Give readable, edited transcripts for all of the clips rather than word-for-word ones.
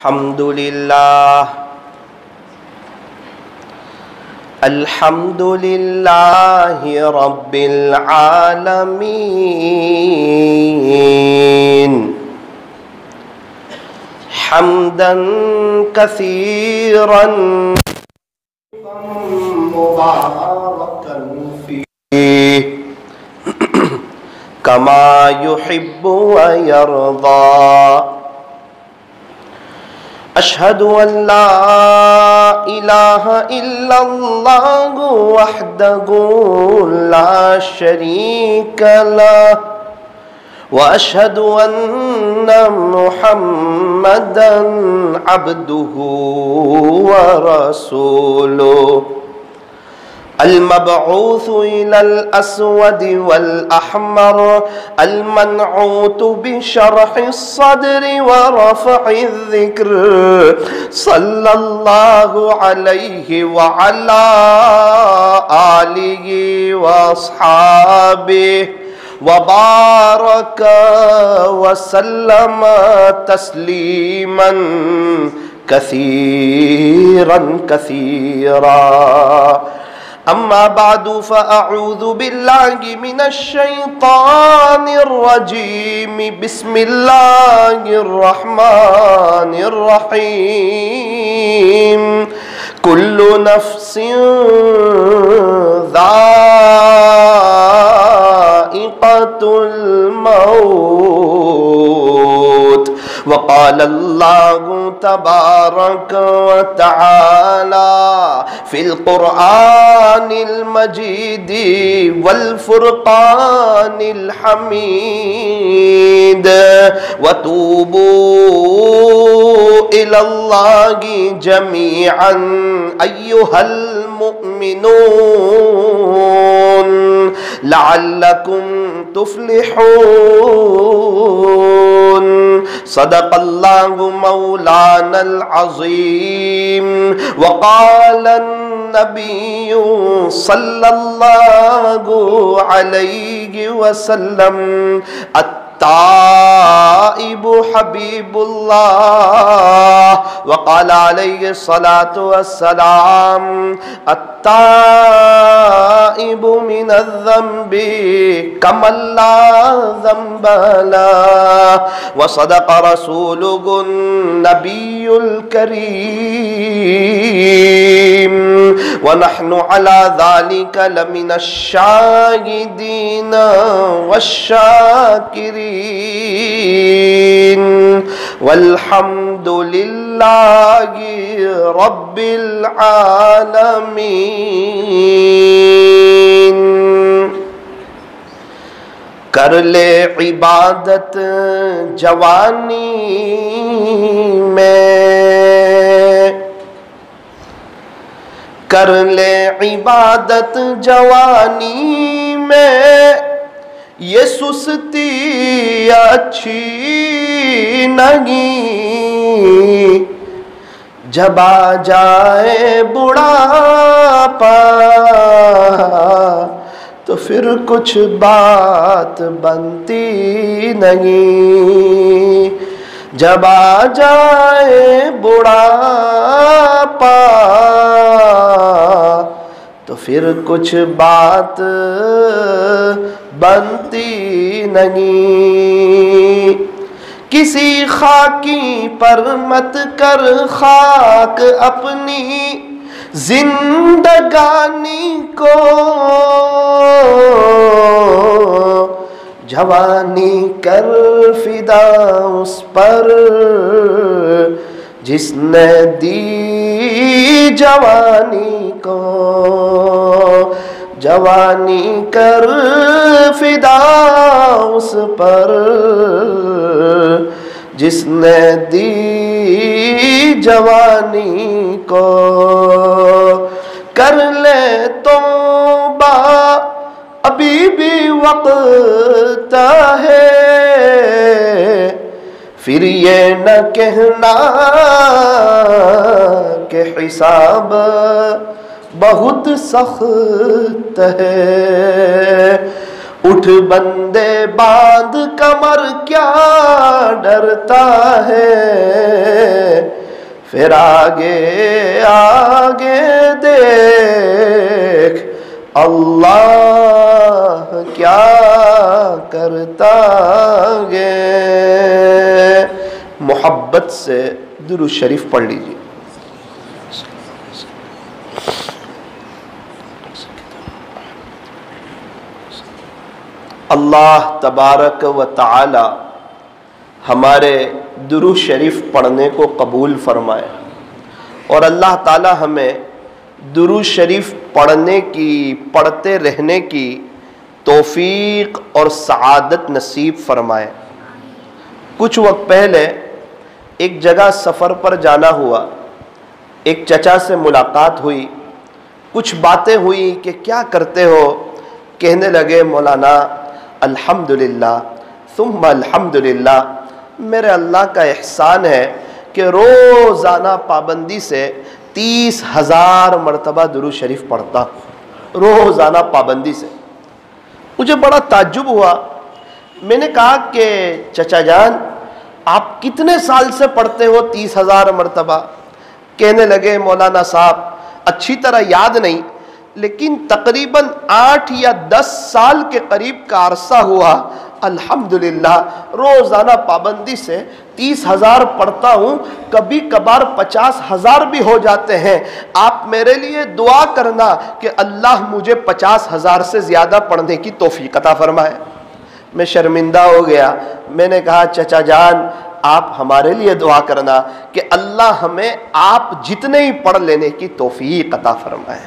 الحمد لله رب العالمين حمدا كثيرا مباركا فيه كما يحب ويرضى أشهد أن لا إله إلا الله وحده لا شريك له وأشهد أن محمدا عبده ورسوله المبعوث إلى الأسود والأحمر المنعوت بشرح الصدر ورفع الذكر صلى الله عليه وعلى آله وأصحابه وبارك وسلم تسليما كثيرا كثيرا أما بعد فأعوذ بالله من الشيطان الرجيم بسم الله الرحمن الرحيم كل نفس ذائقة الموت وقال الله تبارك وتعالى في القرآن المجيد والفرقان الحميد وتوبوا إلى الله جميعا أيها المؤمنون لعلكم تفلحون صدق الله مولانا العظيم وقال النبي صلى الله عليه وسلم التائب حبيب الله وقال عليه الصلاة والسلام التائب من الذنب كمن لا ذنب له وصدق رسوله النبي الكريم ونحن على ذلك لمن الشاهدين والشاكرين والحمد لله رب العالمين کر لے عبادت جوانی میں کر لے عبادت جوانی میں یہ سستی اچھی نہیں جب آ جائے بڑھاپا تو پھر کچھ بات بنتی نہیں جب آ جائے بڑھاپا تو پھر کچھ بات بنتی نہیں کسی خاکی پر مت کر خاک اپنی زندگانی کو جوانی کر فدا اس پر جس نے دی جوانی کو جوانی کر فدا اس پر جس نے دی جوانی کو کر لے توبہ ابھی بھی وقت ہے پھر یہ نہ کہنا کہ حساب بہت سخت ہے. اٹھ بندے باندھ کمر کیا ڈرتا ہے, پھر آگے آگے دیکھ اللہ کیا کرتا گے. محبت سے درود شریف پڑھ لیجیے. اللہ تبارک و تعالی ہمارے درود شریف پڑھنے کو قبول فرمائے اور اللہ تعالی ہمیں درود شریف پڑھنے کی، پڑھتے رہنے کی توفیق اور سعادت نصیب فرمائے. کچھ وقت پہلے ایک جگہ سفر پر جانا ہوا، ایک چچا سے ملاقات ہوئی، کچھ باتیں ہوئی کہ کیا کرتے ہو. کہنے لگے مولانا الحمدللہ ثم الحمدللہ، میرے اللہ کا احسان ہے کہ روزانہ پابندی سے 30,000 مرتبہ درود شریف پڑھتا ہوں، روزانہ پابندی سے. مجھے بڑا تعجب ہوا. میں نے کہا کہ چچا جان آپ کتنے سال سے پڑھتے ہو 30,000 مرتبہ؟ کہنے لگے مولانا صاحب اچھی طرح یاد نہیں، لیکن تقریباً 8 یا 10 سال کے قریب کا عرصہ ہوا الحمدللہ روزانہ پابندی سے 30,000 پڑھتا ہوں. کبھی کبھار 50,000 بھی ہو جاتے ہیں. آپ میرے لیے دعا کرنا کہ اللہ مجھے 50,000 سے زیادہ پڑھنے کی توفیق عطا فرمائے. میں شرمندہ ہو گیا. میں نے کہا چچا جان آپ ہمارے لیے دعا کرنا کہ اللہ ہمیں آپ جتنے ہی پڑھ لینے کی توفیق عطا فرمائے.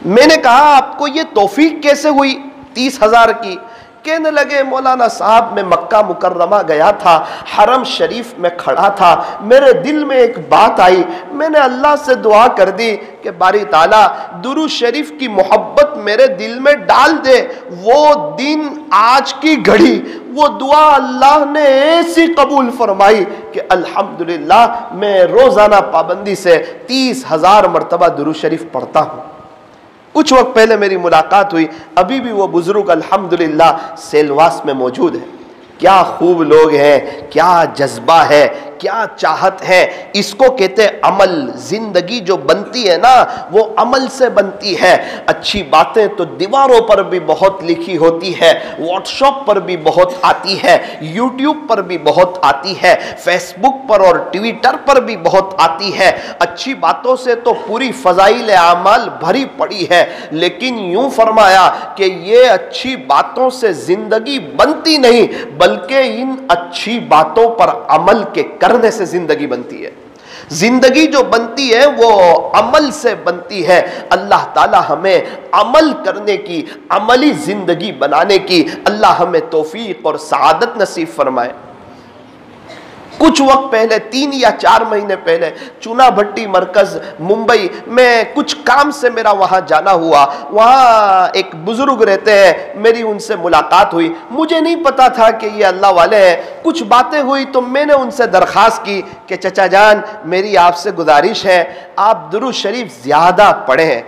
میں نے کہا آپ کو یہ توفیق کیسے ہوئی 30,000 کی؟ کہنے لگے مولانا صاحب میں مکہ مکرمہ گیا تھا، حرم شریف میں کھڑا تھا، میرے دل میں ایک بات آئی. میں نے اللہ سے دعا کر دی کہ باری تعالیٰ درود شریف کی محبت میرے دل میں ڈال دے. وہ دن آج کی گھڑی، وہ دعا اللہ نے ایسی قبول فرمائی کہ الحمدللہ میں روزانہ پابندی سے 30,000 مرتبہ درود شریف پڑھتا ہوں. کچھ وقت پہلے میری ملاقات ہوئی، ابھی بھی وہ بزرگ الحمدللہ سیلواس میں موجود ہیں. کیا خوب لوگ ہیں، کیا جذبہ ہے، کیا چاہت ہے. اس کو کہتے عمل. زندگی جو بنتی ہے نا وہ عمل سے بنتی ہے. اچھی باتیں تو دیواروں پر بھی بہت لکھی ہوتی ہے، واٹس ایپ پر بھی بہت آتی ہے، یوٹیوب پر بھی بہت آتی ہے، فیس بک پر اور ٹویٹر پر بھی بہت آتی ہے. اچھی باتوں سے تو پوری فضائل اعمال بھری پڑی ہے، لیکن یوں فرمایا کہ یہ اچھی باتوں سے زندگی بنتی نہیں بلکہ ان اچھی باتوں پر عمل کے کرنے سے زندگی بنتی ہے. زندگی جو بنتی ہے وہ عمل سے بنتی ہے. اللہ تعالی ہمیں عمل کرنے کی، عملی زندگی بنانے کی اللہ ہمیں توفیق اور سعادت نصیب فرمائے. کچھ وقت پہلے 3 یا 4 مہینے پہلے چونا بھٹی مرکز ممبئی میں کچھ کام سے میرا وہاں جانا ہوا. وہاں ایک بزرگ رہتے ہیں، میری ان سے ملاقات ہوئی. مجھے نہیں پتا تھا کہ یہ اللہ والے ہیں. کچھ باتیں ہوئی تو میں نے ان سے درخواست کی کہ چچا جان میری آپ سے گزارش ہے آپ درود شریف زیادہ پڑھیں.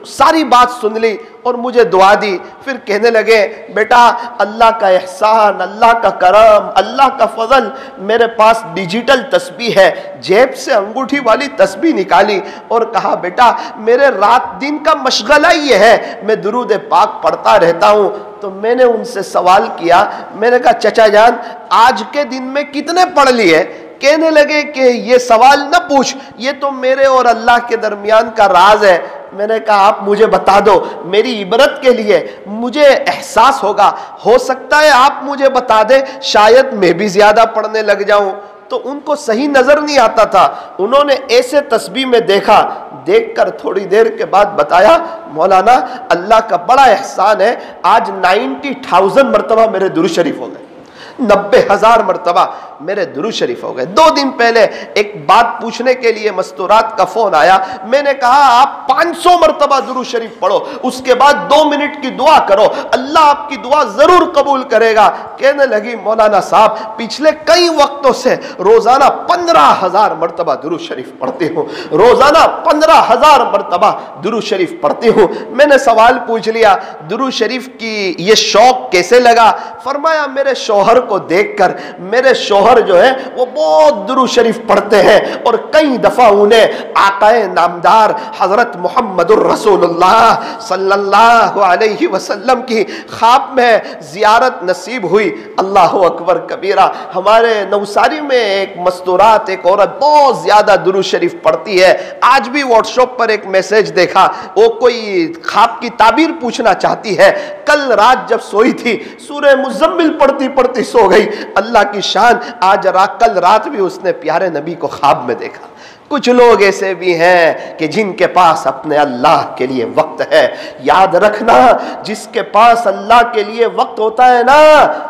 ساری بات سن لی اور مجھے دعا دی. پھر کہنے لگے بیٹا اللہ کا احسان، اللہ کا کرم، اللہ کا فضل، میرے پاس ڈیجیٹل تسبیح ہے. جیب سے انگوٹھی والی تسبیح نکالی اور کہا بیٹا میرے رات دن کا مشغلہ یہ ہے، میں درود پاک پڑھتا رہتا ہوں. تو میں نے ان سے سوال کیا، میں نے کہا چچا جان آج کے دن میں کتنے پڑھ لیے؟ کہنے لگے کہ یہ سوال نہ پوچھ، یہ تو میرے اور اللہ کے درمیان کا راز ہے. میں نے کہا آپ مجھے بتا دو میری عبرت کے لیے، مجھے احساس ہوگا، ہو سکتا ہے آپ مجھے بتا دیں شاید میں بھی زیادہ پڑھنے لگ جاؤں. تو ان کو صحیح نظر نہیں آتا تھا. انہوں نے ایسے تسبیح میں دیکھا، دیکھ کر تھوڑی دیر کے بعد بتایا مولانا اللہ کا بڑا احسان ہے، آج 90,000 مرتبہ میرے درود شریف ہو گئے، 90,000 مرتبہ میرے درود شریف ہو گئے. 2 دن پہلے ایک بات پوچھنے کے لیے مستورات کا فون آیا. میں نے کہا آپ 500 مرتبہ درود شریف پڑھو، اس کے بعد 2 منٹ کی دعا کرو، اللہ آپ کی دعا ضرور قبول کرے گا. کہنے لگی مولانا صاحب پچھلے کئی وقتوں سے روزانہ 15,000 مرتبہ درود شریف پڑھتی ہوں، روزانہ 15,000 مرتبہ درود شریف پڑھتی ہوں. میں نے سوال پوچھ لیا درود شریف کی یہ شوق کیسے لگا؟ فرمایا میرے شوہر کو دیکھ کر میرے شوہر جو ہے وہ بہت درود شریف پڑھتے ہیں اور کئی دفعہ انہیں آقا نامدار حضرت محمد الرسول اللہ صلی اللہ علیہ وسلم کی خواب میں زیارت نصیب ہوئی۔ اللہ اکبر کبیرہ۔ ہمارے نوساری میں ایک مستورات ایک عورت بہت زیادہ درود شریف پڑھتی ہے۔ آج بھی واٹس ایپ پر ایک میسج دیکھا، وہ کوئی خواب کی تعبیر پوچھنا چاہتی ہے۔ کل رات جب سوئی تھی سورہ مزمل پڑھتی پڑھتی سو گئی۔ اللہ کی شان، کل رات بھی اس نے پیارے نبی کو خواب میں دیکھا۔ کچھ لوگ ایسے بھی ہیں کہ جن کے پاس اپنے اللہ کے لیے وقت ہے۔ یاد رکھنا، جس کے پاس اللہ کے لیے وقت ہوتا ہے نا،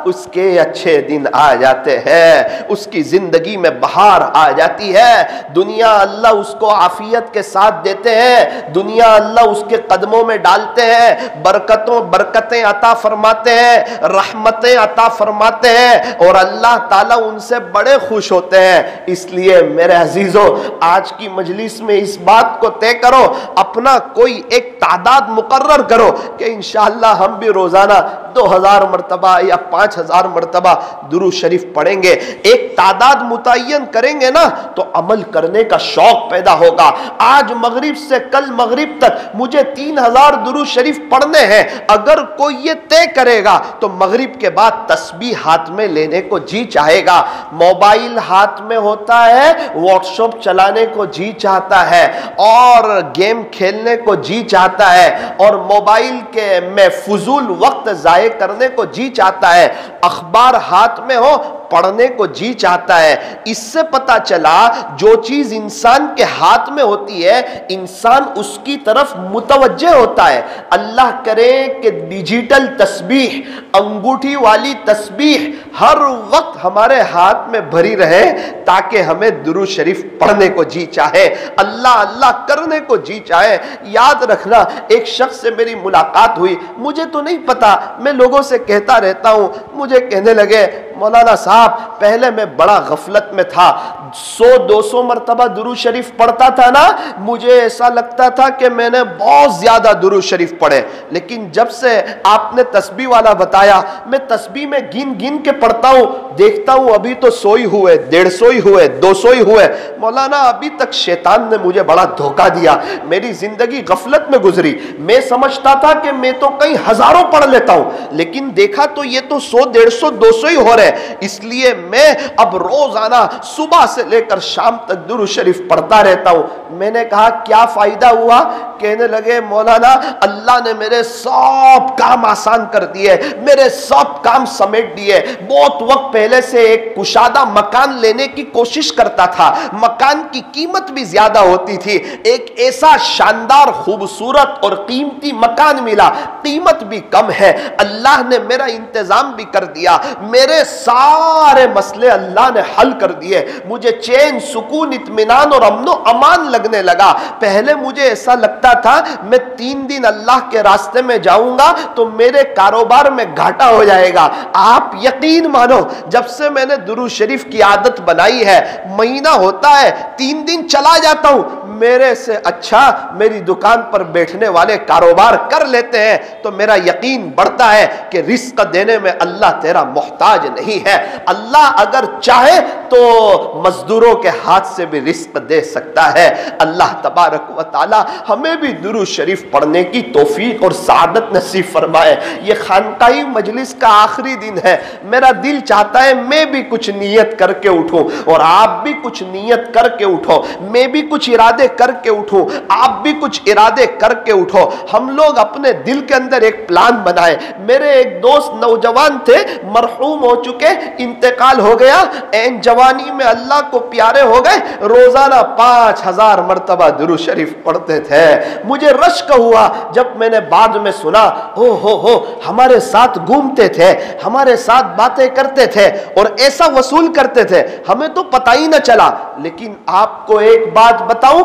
اس کے اچھے دن آ جاتے ہیں، اس کی زندگی میں بہار آ جاتی ہے۔ دنیا اللہ اس کو عافیت کے ساتھ دیتے ہیں، دنیا اللہ اس کے قدموں میں ڈالتے ہیں، برکتیں عطا فرماتے ہیں، رحمتیں عطا فرماتے ہیں، اور اللہ تعالیٰ ان سے بڑے خوش ہوتے ہیں۔ اس لیے میرے عزیزو، آج کی مجلس میں اس بات کو طے کرو، اپنا کوئی ایک تعداد مقرر کرو کہ انشاءاللہ ہم بھی روزانہ 2000 مرتبہ یا 5000 مرتبہ درود شریف پڑھیں گے۔ ایک تعداد متعین کریں گے نا تو عمل کرنے کا شوق پیدا ہوگا۔ آج مغرب سے کل مغرب تک مجھے 3000 درود شریف پڑھنے ہیں، اگر کوئی یہ طے کرے گا تو مغرب کے بعد تسبیح ہاتھ میں لینے کو جی چاہے گا، موبائل ہاتھ میں ہوتا ہے، واٹس ایپ چلانے کو جی چاہتا ہے، اور گیم کھیلنے کو جی چاہتا ہے، اور موبائل کے میں فضول وقت ضائع کرنے کو جی چاہتا ہے، اخبار ہاتھ میں ہو پڑھنے کو جی چاہتا ہے۔ اس سے پتا چلا جو چیز انسان کے ہاتھ میں ہوتی ہے انسان اس کی طرف متوجہ ہوتا ہے۔ اللہ کرے کہ ڈیجیٹل تسبیح، انگوٹھی والی تسبیح ہر وقت ہمارے ہاتھ میں بھری رہے تاکہ ہمیں درود شریف پڑھنے کو جی چاہے، اللہ اللہ کرنے کو جی چاہے۔ یاد رکھنا، ایک شخص سے میری ملاقات ہوئی، مجھے تو نہیں پتا، میں لوگوں سے کہتا رہتا ہوں، مجھے کہنے لگے مولانا صاحب پہلے میں بڑا غفلت میں تھا، 100-200 مرتبہ درود شریف پڑھتا تھا نا، مجھے ایسا لگتا تھا کہ میں نے بہت زیادہ درود شریف پڑھے، لیکن جب سے آپ نے تسبیح والا بتایا، میں تسبیح میں گن گن کے پڑھتا ہوں، دیکھتا ہوں ابھی تو 100 ہی ہوئے، 150 ہی ہوئے، 200 ہی ہوئے۔ مولانا ابھی تک شیطان نے مجھے بڑا دھوکہ دیا، میری زندگی غفلت میں گزری، میں سمجھتا تھا کہ میں تو کئی ہزاروں پڑھ لیتا ہوں، لیکن دیکھا تو یہ تو 100 150 200 ہی ہو رہے، اس لیے میں اب روزانہ صبح سے لے کر شام تک درود شریف پڑھتا رہتا ہوں۔ میں نے کہا کیا فائدہ ہوا؟ کہنے لگے مولانا اللہ نے میرے سب کام آسان کر دیے، میرے سب کام سمیٹ دیے۔ بہت وقت پہلے سے ایک کشادہ مکان لینے کی کوشش کرتا تھا، مکان کی قیمت بھی زیادہ ہوتی تھی، ایک ایسا شاندار خوبصورت اور قیمتی مکان ملا، قیمت بھی کم ہے، اللہ نے میرا انتظام بھی کر دیا، میرے سارے مسئلے اللہ نے حل کر دیے، مجھے چین سکون اطمینان اور امن و امان لگنے لگا۔ پہلے مجھے ایسا لگتا تھا میں 3 دن اللہ کے راستے میں جاؤں گا تو میرے کاروبار میں گھاٹا ہو جائے گا۔ آپ یقین مانو، جب سے میں نے درود شریف کی عادت بنائی ہے، مہینہ ہوتا ہے 3 دن چلا جاتا ہوں، میرے سے اچھا میری دکان پر بیٹھنے والے کاروبار کر لیتے ہیں، تو میرا یقین بڑھتا ہے کہ رزق دینے میں اللہ تیرا محتاج نہیں ہے۔ اللہ اگر چاہے تو مزدوروں کے ہاتھ سے بھی رزق دے سکتا ہے۔ اللہ تبارک و تعالی ہمیں بھی درود شریف پڑھنے کی توفیق اور سعادت نصیب فرمائے۔ یہ خانقاہی مجلس کا آخری دن ہے، میرا دل چاہتا ہے میں بھی کچھ نیت کر کے اٹھوں، اور آپ بھی کچھ نیت کر کے اٹھو، میں بھی کچھ ارادے کر کے اٹھوں، آپ بھی کچھ ارادے کر کے اٹھو، ہم لوگ اپنے دل کے اندر ایک پلان بنائے۔ میرے ایک دوست نوجوان تھے، مرحوم ہو چکے، انتقال ہو گیا، این جوانی میں اللہ کو پیارے ہو گئے، روزانہ 5000 مرتبہ درود شریف پڑھتے تھے۔ مجھے رشک ہوا جب میں نے بعد میں سنا، ہو ہمارے ساتھ گھومتے تھے، ہمارے ساتھ باتیں کرتے تھے اور ایسا وصول کرتے تھے، ہمیں تو پتہ ہی نہ چلا۔ لیکن آپ کو ایک بات بتاؤں،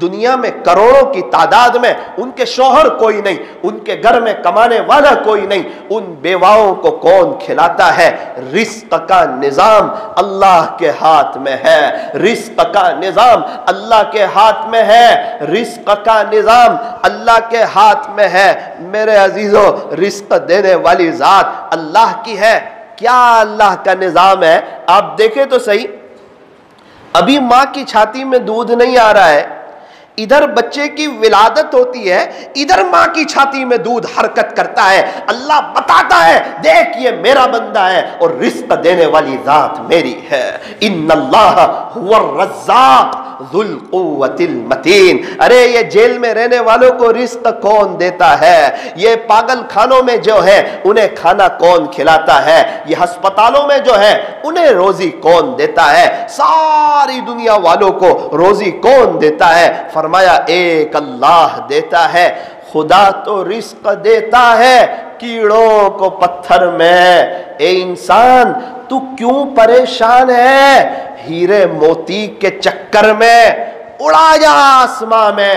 دنیا میں کروڑوں کی تعداد میں ان کے شوہر کوئی نہیں، ان کے گھر میں کمانے والا کوئی نہیں، ان بیواؤں کو کون کھلاتا ہے؟ رزق کا نظام اللہ کے ہاتھ میں ہے، رزق کا نظام اللہ کے ہاتھ میں ہے، رزق کا نظام اللہ کے ہاتھ میں ہے۔ میرے عزیزو، رزق دینے والی ذات اللہ کی ہے۔ کیا اللہ کا نظام ہے؟ آپ دیکھیں تو صحیح، ابھی ماں کی چھاتی میں دودھ نہیں آ رہا ہے، ادھر بچے کی ولادت ہوتی ہے، ادھر ماں کی چھاتی میں دودھ حرکت کرتا ہے۔ اللہ بتاتا ہے دیکھ یہ میرا بندہ ہے اور رزق دینے والی ذات میری ہے۔ ان اللہ هو الرزاق ذو القوت المتین۔ ارے یہ جیل میں رہنے والوں کو رزق کون دیتا ہے؟ یہ پاگل خانوں میں جو ہے انہیں کھانا کون کھلاتا ہے؟ یہ ہسپتالوں میں جو ہے انہیں روزی کون دیتا ہے؟ ساری دنیا والوں کو روزی کون دیتا ہے؟ فرمایا ایک اللہ دیتا ہے۔ خدا تو رزق دیتا ہے کیڑوں کو پتھر میں۔ اے انسان تو کیوں پریشان ہے؟ ہیرے موتی کے چکر میں اڑا جا آسماں میں،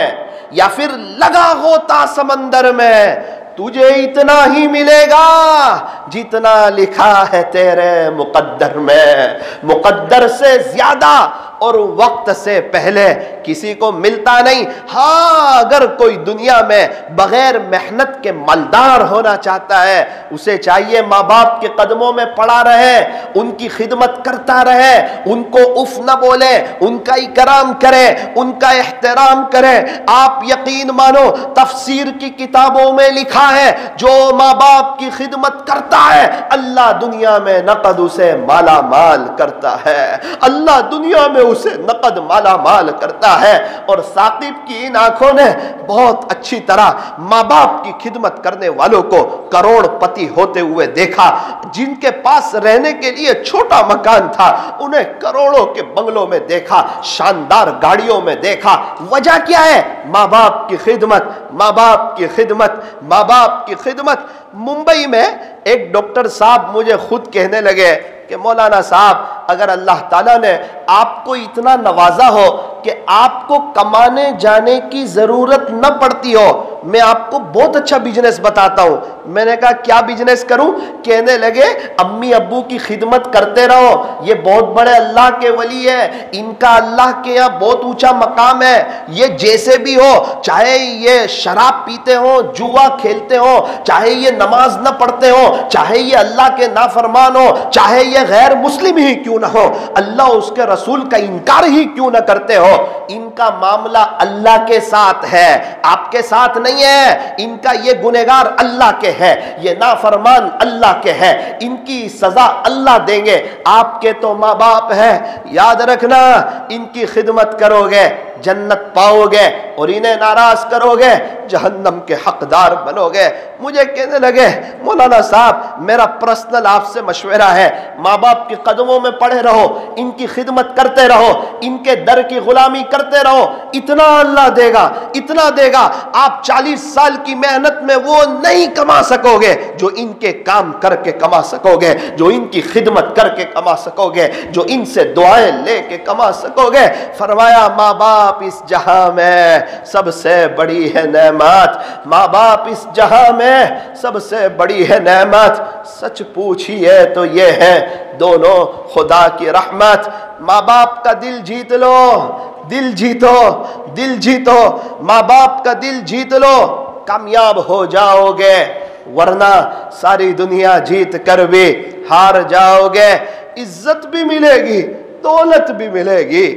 یا پھر لگا غوطہ سمندر میں، تجھے اتنا ہی ملے گا جتنا لکھا ہے تیرے مقدر میں۔ مقدر سے زیادہ اور وقت سے پہلے کسی کو ملتا نہیں۔ ہاں اگر کوئی دنیا میں بغیر محنت کے مالدار ہونا چاہتا ہے، اسے چاہیے ماں باپ کے قدموں میں پڑا رہے، ان کی خدمت کرتا رہے، ان کو اف نہ بولے، ان کا اکرام کرے، ان کا احترام کرے۔ آپ یقین مانو تفسیر کی کتابوں میں لکھا ہے جو ماں باپ کی خدمت کرتا ہے اللہ دنیا میں نقد اسے مالا مال کرتا ہے، اللہ دنیا میں اسے نقد مالا مال کرتا ہے۔ اور ثاقب کی ان آنکھوں نے بہت اچھی طرح ماں باپ کی خدمت کرنے والوں کو کروڑ پتی ہوتے ہوئے دیکھا۔ جن کے پاس رہنے کے لیے چھوٹا مکان تھا انہیں کروڑوں کے بنگلوں میں دیکھا، شاندار گاڑیوں میں دیکھا۔ وجہ کیا ہے؟ ماں باپ کی خدمت، ماں باپ کی خدمت، ماں باپ کی خدمت۔ ممبئی میں ایک ڈاکٹر صاحب مجھے خود کہنے لگے کہ مولانا صاحب اگر اللہ تعالیٰ نے آپ کو اتنا نوازا ہو کہ آپ کو کمانے جانے کی ضرورت نہ پڑتی ہو، میں آپ کو بہت اچھا بزنس بتاتا ہوں۔ میں نے کہا کیا بزنس کروں؟ کہنے لگے امی ابو کی خدمت کرتے رہو، یہ بہت بڑے اللہ کے ولی ہے، ان کا اللہ کے یہاں بہت اونچا مقام ہے۔ یہ جیسے بھی ہو، چاہے یہ شراب پیتے ہوں، جوا کھیلتے ہوں، چاہے یہ نماز نہ پڑھتے ہوں، چاہے یہ اللہ کے نافرمان ہو، چاہے یہ غیر مسلم ہی کیوں نہ ہو، اللہ اس کے رسول کا انکار ہی کیوں نہ کرتے ہو، ان کا معاملہ اللہ کے ساتھ ہے، آپ کے ساتھ نہیں ہے۔ ان کا یہ گنہگار اللہ کے ہے، یہ نافرمان اللہ کے ہے، ان کی سزا اللہ دیں گے۔ آپ کے تو ماں باپ ہیں، یاد رکھنا ان کی خدمت کرو گے جنت پاؤ گے، اور انہیں ناراض کرو گے جہنم کے حقدار بنو گے۔ مجھے کہنے لگے مولانا صاحب میرا پرسنل آپ سے مشورہ ہے، ماں باپ کے قدموں میں پڑے رہو، ان کی خدمت کرتے رہو، ان کے در کی غلامی کرتے رہو، اتنا اللہ دے گا، اتنا دے گا، آپ 40 سال کی محنت میں وہ نہیں کما سکو گے جو ان کے کام کر کے کما سکو گے، جو ان کی خدمت کر کے کما سکو گے، جو ان سے دعائیں لے کے کما سکو گے۔ فرمایا ماں باپ اس جہاں میں سب سے بڑی ہے نعمت، ماں باپ اس جہاں میں سب سے بڑی ہے نعمت۔ سچ پوچھئے تو یہ ہے دونوں خدا کی رحمت۔ ماں باپ کا دل جیت لو، دل جیتو، دل جیتو، ماں باپ کا دل جیت لو، کامیاب ہو جاؤ گے، ورنہ ساری دنیا جیت کر بھی ہار جاؤ گے۔ عزت بھی ملے گی، دولت بھی ملے گی،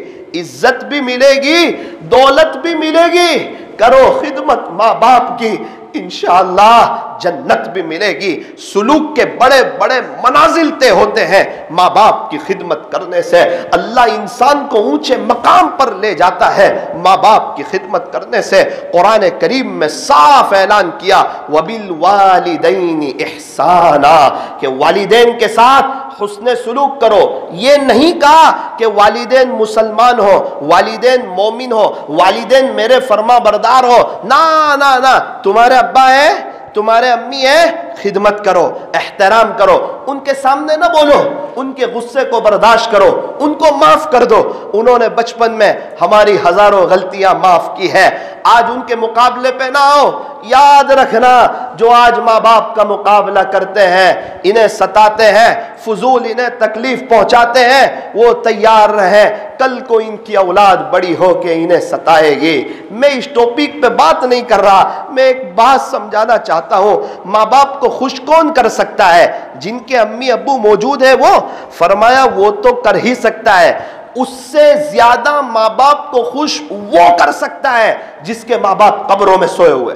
عزت بھی ملے گی، دولت بھی ملے گی، کرو خدمت ماں باپ کی، انشاءاللہ جنت بھی ملے گی۔ سلوک کے بڑے بڑے منازل طے ہوتے ہیں ماں باپ کی خدمت کرنے سے۔ اللہ انسان کو اونچے مقام پر لے جاتا ہے ماں باپ کی خدمت کرنے سے۔ قرآن کریم میں صاف اعلان کیا وَبِالْوَالِدَيْنِ إِحْسَانًا، کہ والدین کے ساتھ حسن سلوک کرو۔ یہ نہیں کہا کہ والدین مسلمان ہو، والدین مومن ہو، والدین میرے فرما بردار ہو، نا نا نا، تمہارے ابا ہے، تمہارے امی ہیں خدمت کرو، احترام کرو، ان کے سامنے نہ بولو، ان کے غصے کو برداشت کرو، ان کو معاف کر دو، انہوں نے بچپن میں ہماری ہزاروں غلطیاں معاف کی ہے، آج ان کے مقابلے پہ نہ آؤ۔ یاد رکھنا جو آج ماں باپ کا مقابلہ کرتے ہیں، انہیں ستاتے ہیں، فضول انہیں تکلیف پہنچاتے ہیں، وہ تیار رہے کل کو ان کی اولاد بڑی ہو کے انہیں ستائے گی۔ میں اس ٹاپک پہ بات نہیں کر رہا، میں ایک بات سمجھانا چاہتا ہوں، ماں باپ کو خوش کون کر سکتا ہے؟ جن کے امی ابو موجود ہیں وہ، فرمایا وہ تو کر ہی سکتا ہے، اس سے زیادہ ماں باپ کو خوش وہ کر سکتا ہے جس کے ماں باپ قبروں میں سوئے ہوئے۔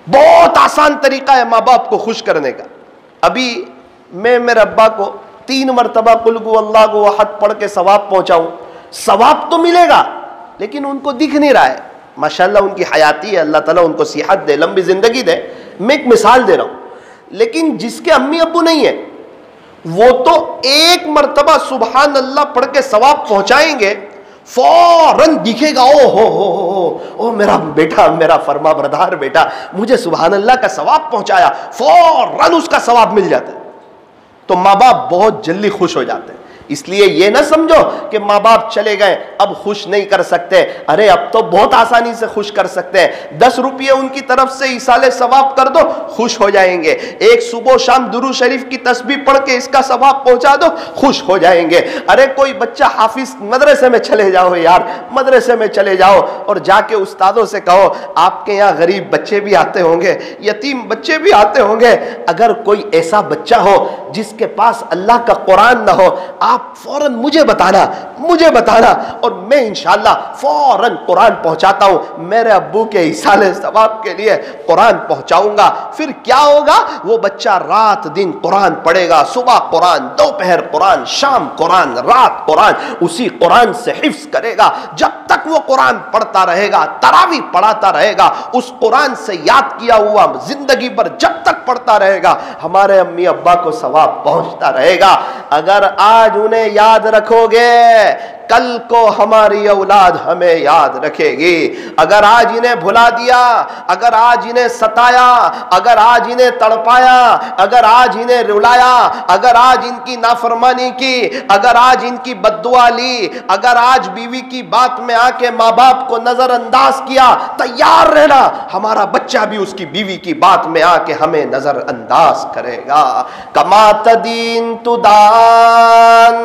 بہت آسان طریقہ ہے ماں باپ کو خوش کرنے کا۔ ابھی میں میرے ابا کو 3 مرتبہ قل هو اللہ احد پڑھ کے ثواب پہنچاؤں، ثواب تو ملے گا لیکن ان کو دکھ نہیں رہا ہے۔ ماشاءاللہ ان کی حیاتی ہے، اللہ تعالیٰ ان کو صحت دے، لمبی زندگی دے، میں ایک مثال دے رہا ہوں۔ لیکن جس کے امی ابو نہیں ہے وہ تو 1 مرتبہ سبحان اللہ پڑھ کے ثواب پہنچائیں گے، فوراً دکھے گا او میرا بیٹا، میرا فرما بردار بیٹا مجھے سبحان اللہ کا ثواب پہنچایا، فوراً اس کا ثواب مل جاتا ہے۔ تو ماں باپ بہت جلدی خوش ہو جاتے ہیں۔ اس لیے یہ نہ سمجھو کہ ماں باپ چلے گئے اب خوش نہیں کر سکتے، ارے اب تو بہت آسانی سے خوش کر سکتے ہیں۔ 10 روپیے ان کی طرف سے ایصال ثواب کر دو، خوش ہو جائیں گے۔ ایک صبح و شام درود شریف کی تسبیح پڑھ کے اس کا ثواب پہنچا دو، خوش ہو جائیں گے۔ ارے کوئی بچہ حافظ، مدرسے میں چلے جاؤ یار، مدرسے میں چلے جاؤ اور جا کے استادوں سے کہو آپ کے یہاں غریب بچے بھی آتے ہوں گے، یتیم بچے بھی آتے ہوں گے، اگر کوئی ایسا بچہ ہو جس کے پاس اللہ کا قرآن نہ ہو، آپ فوراً مجھے بتانا اور میں انشاءاللہ فوراً قرآن پہنچاتا ہوں، میرے ابو کے ایصال ثواب کے لیے قرآن پہنچاؤں گا۔ پھر کیا ہوگا؟ وہ بچہ رات دن قرآن پڑھے گا، صبح قرآن، دوپہر قرآن، شام قرآن، رات قرآن، اسی قرآن سے حفظ کرے گا۔ جب تک وہ قرآن پڑھتا رہے گا، تراویح پڑھاتا رہے گا، اس قرآن سے یاد کیا ہوا زندگی بھر جب تک پڑھتا رہے گا، ہمارے امی ابا کو ثواب پہنچتا رہے گا۔ اگر آج انہیں یاد رکھو گے کل کو ہماری اولاد ہمیں یاد رکھے گی۔ اگر آج انہیں بھلا دیا، اگر آج انہیں ستایا، اگر آج انہیں تڑپایا، اگر آج انہیں رلایا، اگر آج ان کی نافرمانی کی، اگر آج ان کی بد دعا لی، اگر آج بیوی کی بات میں آ کے ماں باپ کو نظر انداز کیا، تیار رہنا ہمارا بچہ بھی اس کی بیوی کی بات میں آ کے ہمیں نظر انداز کرے گا۔ کما تدین تدان،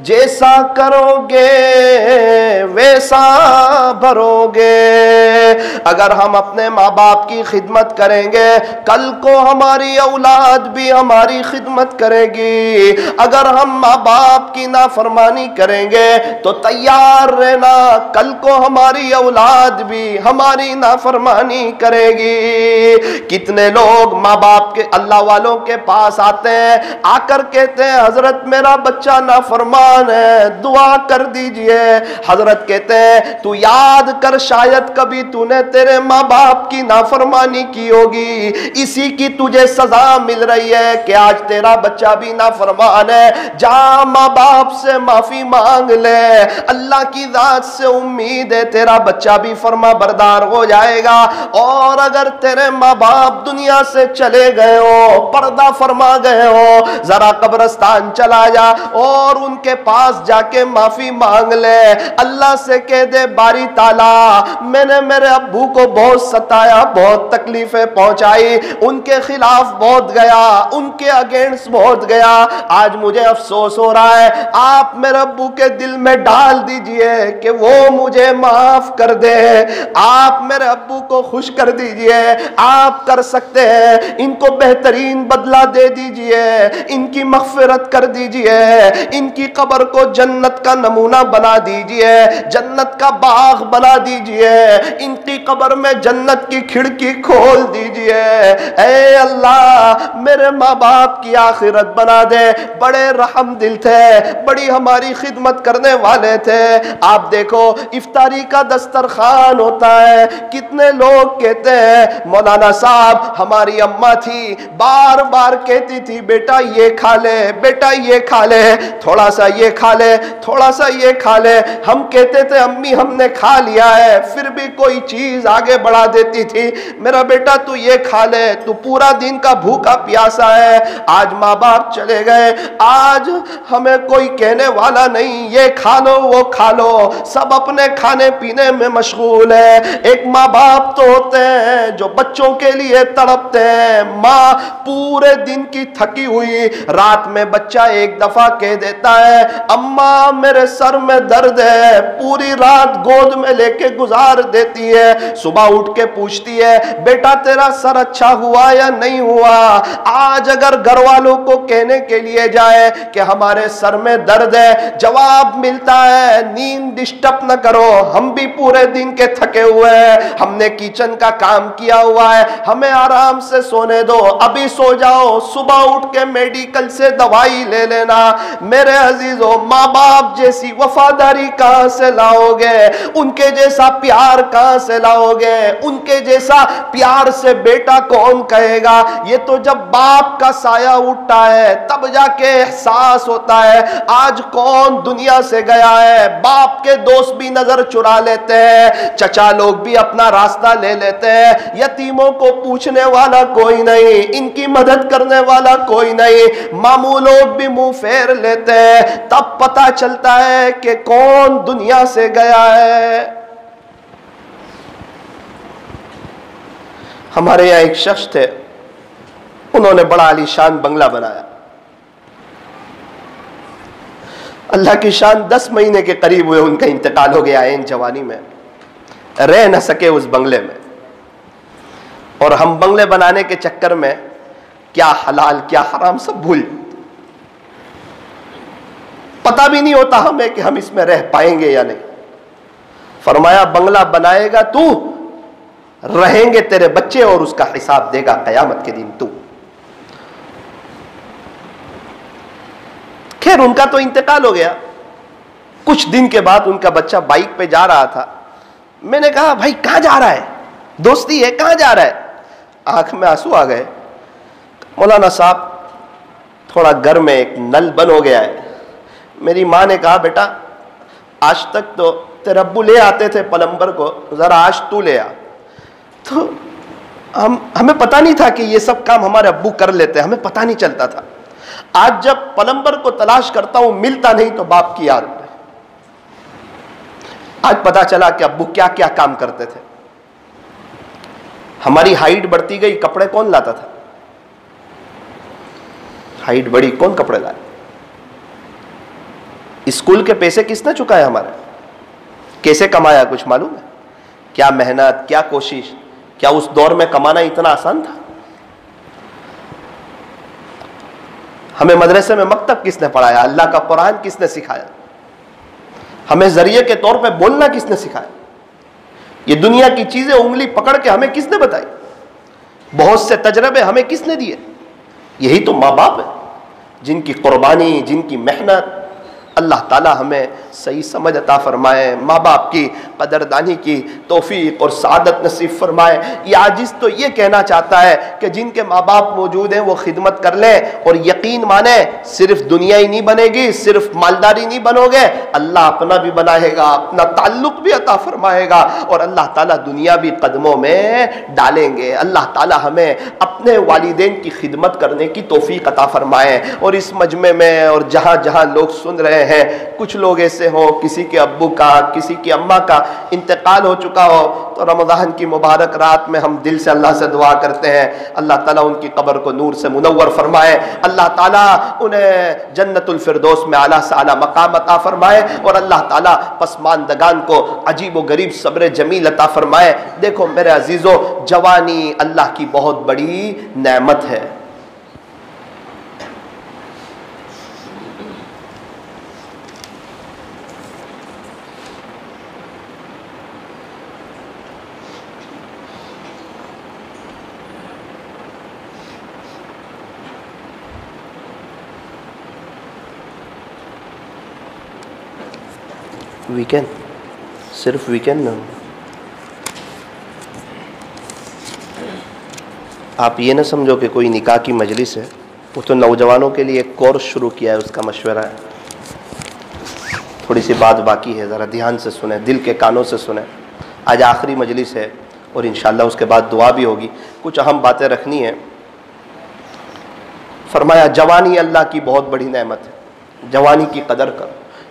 جیسا کرو گے ویسا بھرو گے۔ اگر ہم اپنے ماں باپ کی خدمت کریں گے کل کو ہماری اولاد بھی ہماری خدمت کرے گی۔ اگر ہم ماں باپ کی نافرمانی کریں گے تو تیار رہنا کل کو ہماری اولاد بھی ہماری نافرمانی کرے گی۔ کتنے لوگ ماں باپ کے اللہ والوں کے پاس آتے ہیں، آ کر کہتے ہیں حضرت میرا بچہ نافرمان ہے، دعا کر دیجئے۔ حضرت کہتے ہیں تو یاد کر شاید کبھی تو نے تیرے ماں باپ کی نافرمانی کی ہوگی، اسی کی تجھے سزا مل رہی ہے کہ آج تیرا بچہ بھی نافرمان ہے۔ جا ماں باپ سے معافی مانگ لے، اللہ کی ذات سے امید ہے تیرا بچہ بھی فرما بردار ہو جائے گا۔ اور اگر تیرے ماں باپ دنیا سے چلے گئے ہو، پردہ فرما گئے ہو، ذرا قبرستان چلا جا اور ان کے پاس جا کے معافی مانگ لے، اللہ سے کہہ دے باری تعالیٰ میں نے میرے ابو کو بہت ستایا، بہت تکلیفیں پہنچائی، ان کے خلاف بہت گیا، ان کے اگینسٹ بہت گیا، آج مجھے افسوس ہو رہا ہے، آپ میرے ابو کے دل میں ڈال دیجئے کہ وہ مجھے معاف کر دے۔ آپ میرے ابو کو خوش کر دیجئے، آپ کر سکتے ہیں، ان کو بہترین بدلہ دے دیجئے، ان کی مغفرت کر دیجئے، ان کی قبر کو جنت کا نمونہ بنا دیجئے، جنت کا باغ بنا دیجئے، ان کی قبر میں جنت کی کھڑکی کھول دیجئے۔ اے اللہ میرے ماں باپ کی آخرت بنا دے، بڑے رحم دل تھے، بڑی ہماری خدمت کرنے والے تھے۔ آپ دیکھو افطاری کا دسترخوان ہوتا ہے، کتنے لوگ کہتے ہیں مولانا صاحب ہماری اماں تھی بار بار کہتی تھی بیٹا یہ کھا لے، بیٹا یہ کھا لے، تھوڑا سا یہ کھا لے, تھوڑا سا یہ کھا لے. ہم کہتے تھے امی ہم نے کھا لیا ہے, پھر بھی کوئی چیز آگے بڑھا دیتی تھی, میرا بیٹا تو یہ کھا لے, تو پورا دن کا بھوکا پیاسا ہے. آج ماں باپ چلے گئے, آج ہمیں کوئی کہنے والا نہیں یہ کھا لو وہ کھا لو, سب اپنے کھانے پینے میں مشغول ہے. ایک ماں باپ تو ہوتے ہیں جو بچوں کے لیے تڑپتے ہیں. ماں پورے دن کی تھکی ہوئی, رات میں بچہ ایک دفعہ کہہ دیتا ہے اماں میرے سر میں درد ہے, پوری رات گود میں لے کے گزار دیتی ہے. صبح اٹھ کے پوچھتی ہے بیٹا تیرا سر اچھا ہوا یا نہیں ہوا. آج اگر گھر والوں کو کہنے کے لیے جائے کہ ہمارے سر میں درد ہے, جواب ملتا ہے نیند ڈسٹرب نہ کرو, ہم بھی پورے دن کے تھکے ہوئے ہیں, ہم نے کچن کا کام کیا ہوا ہے, ہمیں آرام سے سونے دو, ابھی سو جاؤ, صبح اٹھ کے میڈیکل سے دوائی لے لینا. میرے عزیزو, ماں باپ جیسی وفاداری کہاں سے لاؤ گے, ان کے جیسا پیار کہاں سے لاؤ گے, ان کے جیسا پیار سے بیٹا کون کہے گا. یہ تو جب باپ کا سایہ اٹھتا ہے تب جا کے احساس ہوتا ہے آج کون دنیا سے گیا ہے. باپ کے دوست بھی نظر چرا لیتے ہیں, چچا لوگ بھی اپنا راستہ لے لیتے ہیں, یتیموں کو پوچھنے والا کوئی نہیں, ان کی مدد کرنے والا کوئی نہیں, ماموں لوگ بھی منہ پھیر لیتے ہیں. تب پتہ چلتا ہے کہ کون دنیا سے گیا ہے. ہمارے یہاں ایک شخص تھے, انہوں نے بڑا عالی شان بنگلہ بنایا. اللہ کی شان 10 مہینے کے قریب ہوئے ان کا انتقال ہو گیا عین جوانی میں, رہ نہ سکے اس بنگلے میں. اور ہم بنگلے بنانے کے چکر میں کیا حلال کیا حرام سب بھول, پتہ بھی نہیں ہوتا ہمیں کہ ہم اس میں رہ پائیں گے یا نہیں. فرمایا بنگلہ بنائے گا تو, رہیں گے تیرے بچے اور اس کا حساب دے گا قیامت کے دن تو. خیر ان کا تو انتقال ہو گیا. کچھ دن کے بعد ان کا بچہ بائک پہ جا رہا تھا. میں نے کہا بھائی کہاں جا رہا ہے, دوستی ہے کہاں جا رہا ہے. آنکھ میں آنسو آ گئے. مولانا صاحب تھوڑا گھر میں ایک نل بند ہو گیا ہے. میری ماں نے کہا بیٹا آج تک تو تیرے ابو لے آتے تھے پلمبر کو, ذرا آج تو لے آ. تو ہمیں پتہ نہیں تھا کہ یہ سب کام ہمارے ابو کر لیتے, ہمیں پتہ نہیں چلتا تھا. آج جب پلمبر کو تلاش کرتا ہوں ملتا نہیں تو باپ کی یاد میں آج پتہ چلا کہ ابو کیا کیا کام کرتے تھے. ہماری ہائٹ بڑھتی گئی, کپڑے کون لاتا تھا, ہائٹ بڑی کون کپڑے لائے. اسکول کے پیسے کس نے چکائے ہمارے, کیسے کمایا کچھ معلوم ہے, کیا محنت کیا کوشش. کیا اس دور میں کمانا اتنا آسان تھا. ہمیں مدرسے میں مکتب کس نے پڑھایا, اللہ کا قرآن کس نے سکھایا, ہمیں ذریعے کے طور پہ بولنا کس نے سکھایا, یہ دنیا کی چیزیں انگلی پکڑ کے ہمیں کس نے بتائی, بہت سے تجربے ہمیں کس نے دیے. یہی تو ماں باپ ہے جن کی قربانی, جن کی محنت. اللہ تعالی ہمیں صحیح سمجھ عطا فرمائے, ماں باپ کی قدردانی کی توفیق اور سعادت نصیب فرمائے. یہ عاجز تو یہ کہنا چاہتا ہے کہ جن کے ماں باپ موجود ہیں وہ خدمت کر لیں, اور یقین مانیں صرف دنیا ہی نہیں بنے گی, صرف مالداری نہیں بنو گے, اللہ اپنا بھی بنائے گا, اپنا تعلق بھی عطا فرمائے گا, اور اللہ تعالیٰ دنیا بھی قدموں میں ڈالیں گے. اللہ تعالیٰ ہمیں اپنے والدین کی خدمت کرنے کی توفیق عطا فرمائے. اور اس مجمع میں اور جہاں جہاں لوگ سن رہے ہیں, کچھ لوگ ایسے ہوں کسی کے ابو کا کسی کی اماں کا انتقال ہو چکا ہو, تو رمضان کی مبارک رات میں ہم دل سے اللہ سے دعا کرتے ہیں اللہ تعالیٰ ان کی قبر کو نور سے منور فرمائے, اللہ تعالیٰ انہیں جنت الفردوس میں اعلیٰ سے اعلیٰ مقام عطا فرمائے, اور اللہ تعالیٰ پسماندگان کو عجیب و غریب صبر جمیل عطا فرمائے. دیکھو میرے عزیزو, جوانی اللہ کی بہت بڑی نعمت ہے. ویکینڈ, صرف ویکینڈ میں. آپ یہ نہ سمجھو کہ کوئی نکاح کی مجلس ہے, وہ تو نوجوانوں کے لیے ایک کورس شروع کیا ہے, اس کا مشورہ ہے. تھوڑی سی بات باقی ہے، ذرا دھیان سے سنیں، دل کے کانوں سے سنیں. آج آخری مجلس ہے اور انشاءاللہ اس کے بعد دعا بھی ہوگی. کچھ اہم باتیں رکھنی ہیں. فرمایا جوانی اللہ کی بہت بڑی نعمت ہے، جوانی کی قدر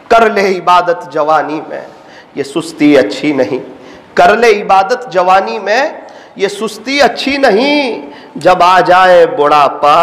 کر لے عبادت جوانی میں، یہ سستی اچھی نہیں. کر لے عبادت جوانی میں، یہ سستی اچھی نہیں. جب آ جائے بڑھاپا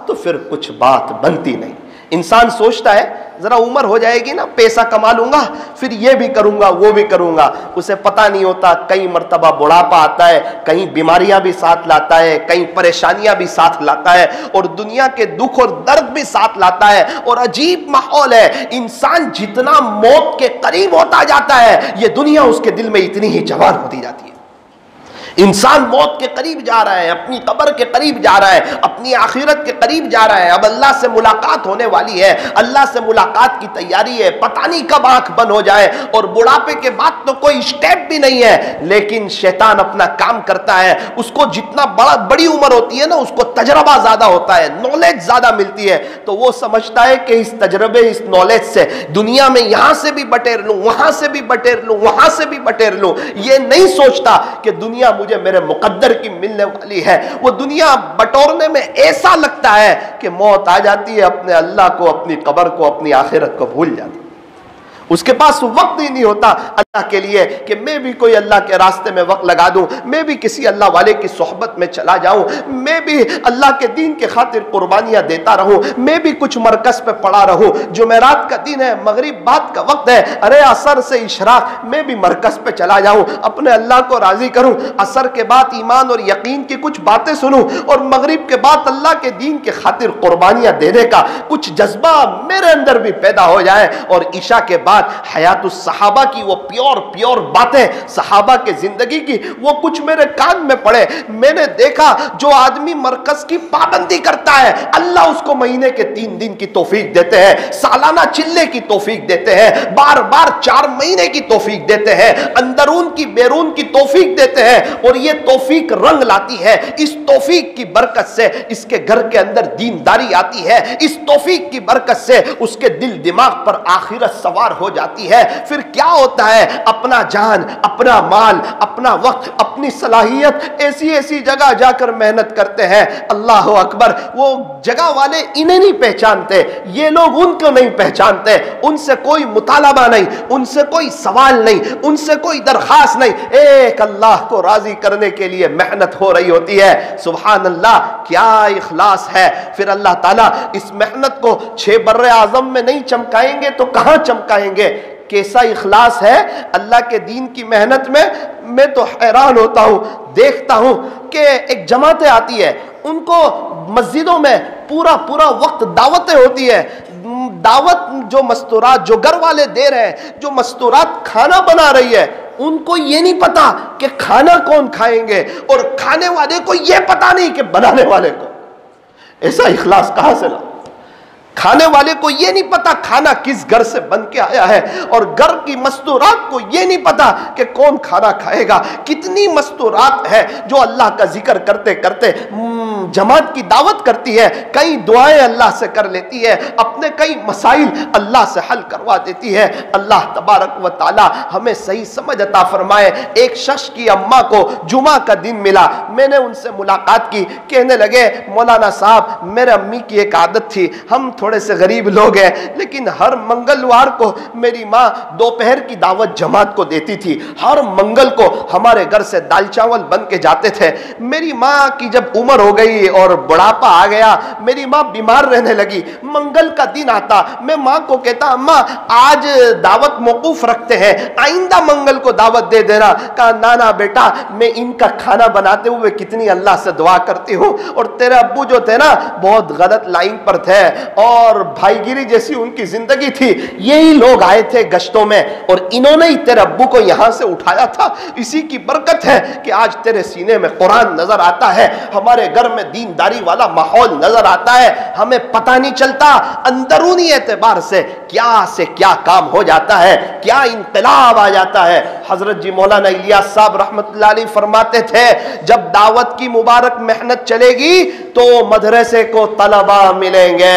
تو پھر کچھ بات بنتی نہیں. انسان سوچتا ہے ذرا عمر ہو جائے گی نا، پیسہ کما لوں گا، پھر یہ بھی کروں گا وہ بھی کروں گا. اسے پتہ نہیں ہوتا کئی مرتبہ بڑھاپا آتا ہے، کہیں بیماریاں بھی ساتھ لاتا ہے، کئی پریشانیاں بھی ساتھ لاتا ہے، اور دنیا کے دکھ اور درد بھی ساتھ لاتا ہے. اور عجیب ماحول ہے، انسان جتنا موت کے قریب ہوتا جاتا ہے یہ دنیا اس کے دل میں اتنی ہی جوان ہوتی جاتی ہے. انسان موت کے قریب جا رہا ہے، اپنی قبر کے قریب جا رہا ہے، اپنی آخرت کے قریب جا رہا ہے. اب اللہ سے ملاقات ہونے والی ہے، اللہ سے ملاقات کی تیاری ہے. پتہ نہیں کب آنکھ بند ہو جائے، اور بڑھاپے کے بعد تو کوئی اسٹیپ بھی نہیں ہے. لیکن شیطان اپنا کام کرتا ہے. اس کو جتنا بڑی عمر ہوتی ہے نا، اس کو تجربہ زیادہ ہوتا ہے، نالج زیادہ ملتی ہے. تو وہ سمجھتا ہے کہ اس تجربے، اس نالج سے دنیا میں یہاں سے بھی بٹیر لوں، وہاں سے بھی بٹیر لوں، وہاں سے بھی بٹیر لوں. یہ نہیں سوچتا کہ دنیا مجھے میرے مقدر کی ملنے والی ہے. وہ دنیا بٹورنے میں ایسا لگتا ہے کہ موت آ جاتی ہے، اپنے اللہ کو، اپنی قبر کو، اپنی آخرت کو بھول جاتی ہے. اس کے پاس وقت ہی نہیں ہوتا اللہ کے لیے کہ میں بھی کوئی اللہ کے راستے میں وقت لگا دوں، میں بھی کسی اللہ والے کی صحبت میں چلا جاؤں، میں بھی اللہ کے دین کے خاطر قربانیاں دیتا رہوں، میں بھی کچھ مرکز پہ پڑا رہوں. جمعرات کا دن ہے، مغرب بعد کا وقت ہے، ارے عصر سے اشراق میں بھی مرکز پہ چلا جاؤں، اپنے اللہ کو راضی کروں. عصر کے بعد ایمان اور یقین کی کچھ باتیں سنوں، اور مغرب کے بعد اللہ کے دین کے خاطر قربانیاں دینے کا کچھ جذبہ میرے اندر بھی پیدا ہو جائے. اور عشاء کے بعد حیات الصحابہ کی وہ پیور باتیں، صحابہ کے زندگی کی، وہ کچھ میرے کان میں پڑے. میں نے دیکھا جو آدمی مرکز کی پابندی کرتا ہے اللہ اس کو مہینے کے 3 دن کی توفیق دیتے ہیں، سالانہ چلے کی توفیق دیتے ہیں، بار 4 مہینے کی توفیق دیتے ہیں، اندرون کی بیرون کی توفیق دیتے ہیں. اور یہ توفیق رنگ لاتی ہے. اس توفیق کی برکت سے اس کے گھر کے اندر دینداری آتی ہے. اس توفیق کی برکت سے اس کے دل دماغ پر آخرت سوار ہو جاتی ہے. پھر کیا ہوتا ہے، اپنا جان، اپنا مال، اپنا وقت، اپنی صلاحیت ایسی جگہ جا کر محنت کرتے ہیں. اللہ اکبر. وہ جگہ والے انہیں نہیں پہچانتے، یہ لوگ ان کو نہیں پہچانتے. ان سے کوئی مطالبہ نہیں، ان سے کوئی سوال نہیں، ان سے کوئی درخواست نہیں. ایک اللہ کو راضی کرنے کے لیے محنت ہو رہی ہوتی ہے. سبحان اللہ، کیا اخلاص ہے. پھر اللہ تعالیٰ اس محنت کو 6 بر اعظم میں نہیں چمکائیں گے تو کہاں چمکائیں گے. کیسا اخلاص ہے اللہ کے دین کی محنت میں. میں تو حیران ہوتا ہوں، دیکھتا ہوں کہ ایک جماعتیں آتی ہے، ان کو مسجدوں میں پورا وقت دعوتیں ہوتی ہے. دعوت جو مستورات جو گھر والے دے رہے ہیں، جو مستورات کھانا بنا رہی ہے، ان کو یہ نہیں پتا کہ کھانا کون کھائیں گے، اور کھانے والے کو یہ پتا نہیں کہ بنانے والے کو. ایسا اخلاص کہاں سے لا. کھانے والے کو یہ نہیں پتا کھانا کس گھر سے بن کے آیا ہے، اور گھر کی مستورات کو یہ نہیں پتا کہ کون کھانا کھائے گا. کتنی مستورات ہے جو اللہ کا ذکر کرتے کرتے جماعت کی دعوت کرتی ہے، کئی دعائیں اللہ سے کر لیتی ہے، اپنے کئی مسائل اللہ سے حل کروا دیتی ہے. اللہ تبارک و تعالی ہمیں صحیح سمجھ عطا فرمائے. ایک شخص کی اماں کو جمعہ کا دن ملا، میں نے ان سے ملاقات کی. کہنے لگے مولانا صاحب میرے امی کی ایک عادت تھی، ہم تھوڑے سے غریب لوگ ہیں، لیکن ہر منگلوار کو میری ماں دوپہر کی دعوت جماعت کو دیتی تھی. ہر منگل کو ہمارے گھر سے دال چاول بن کے جاتے تھے. میری ماں کی جب عمر ہو گئی اور بڑھاپا آ گیا، میری ماں بیمار رہنے لگی. منگل کا دن آتا، میں ماں کو کہتا اماں آج دعوت موقوف رکھتے ہیں، آئندہ منگل کو دعوت دے دینا. کہا نانا بیٹا، میں ان کا کھانا بناتے ہوئے کتنی اللہ سے دعا کرتی ہوں، اور تیرے ابو جو تھے نا بہت غلط لائن پر تھے، اور بھائی گیری جیسی ان کی زندگی تھی. یہی لوگ آئے تھے گشتوں میں، اور انہوں نے ہی تیرے ابو کو یہاں سے اٹھایا تھا. اسی کی برکت ہے کہ آج تیرے سینے میں قرآن نظر آتا ہے، ہمارے گھر میں دینداری والا ماحول نظر آتا ہے. ہمیں پتہ نہیں چلتا اندرونی اعتبار سے کیا کام ہو جاتا ہے، کیا انقلاب آ جاتا ہے. حضرت جی مولانا الیاس صاحب رحمت اللہ علیہ فرماتے تھے جب دعوت کی مبارک محنت چلے گی تو مدرسے کو طلبہ ملیں گے،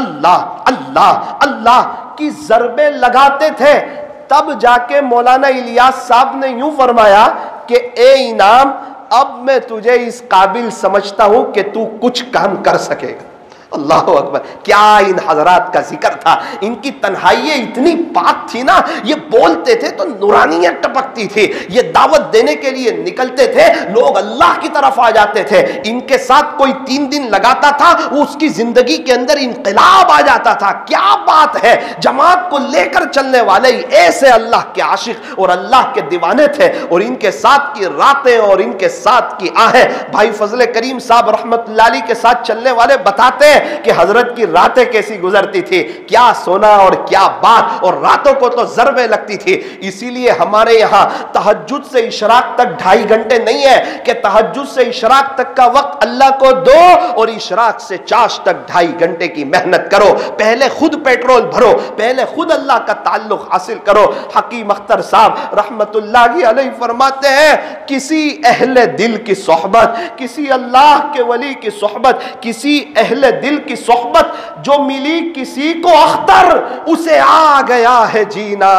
اللہ اللہ اللہ کی ضربیں لگاتے تھے، تب جا کے مولانا الیاس صاحب نے یوں فرمایا کہ اے انعام، اب میں تجھے اس قابل سمجھتا ہوں کہ تو کچھ کام کر سکے گا۔ اللہ اکبر، کیا ان حضرات کا ذکر تھا، ان کی تنہائییں اتنی پاک تھی نا، یہ بولتے تھے تو نورانیت ٹپکتی تھی، یہ دعوت دینے کے لیے نکلتے تھے، لوگ اللہ کی طرف آ جاتے تھے، ان کے ساتھ کوئی 3 دن لگاتا تھا، اس کی زندگی کے اندر انقلاب آ جاتا تھا۔ کیا بات ہے، جماعت کو لے کر چلنے والے ایسے اللہ کے عاشق اور اللہ کے دیوانے تھے، اور ان کے ساتھ کی راتیں اور ان کے ساتھ کی آہیں، بھائی فضل کریم صاحب رحمت اللہ علیہ کے ساتھ چلنے والے بتاتے ہیں کہ حضرت کی راتیں کیسی گزرتی تھی، کیا سونا اور کیا بات، اور راتوں کو تو ضربیں لگتی تھی۔ اسی لیے ہمارے یہاں تہجد سے اشراق تک 2.5 گھنٹے نہیں ہے کہ تہجد سے اشراق تک کا وقت اللہ کو دو اور اشراق سے چاش تک 2.5 گھنٹے کی محنت کرو، پہلے خود پیٹرول بھرو، پہلے خود اللہ کا تعلق حاصل کرو۔ حکیم اختر صاحب رحمت اللہ علیہ فرماتے ہیں کسی اہل دل کی صحبت، کسی اللہ کے ولی کی صحبت، کسی اہل دل کی صحبت جو ملی کسی کو اختر، اسے آ گیا ہے جینا،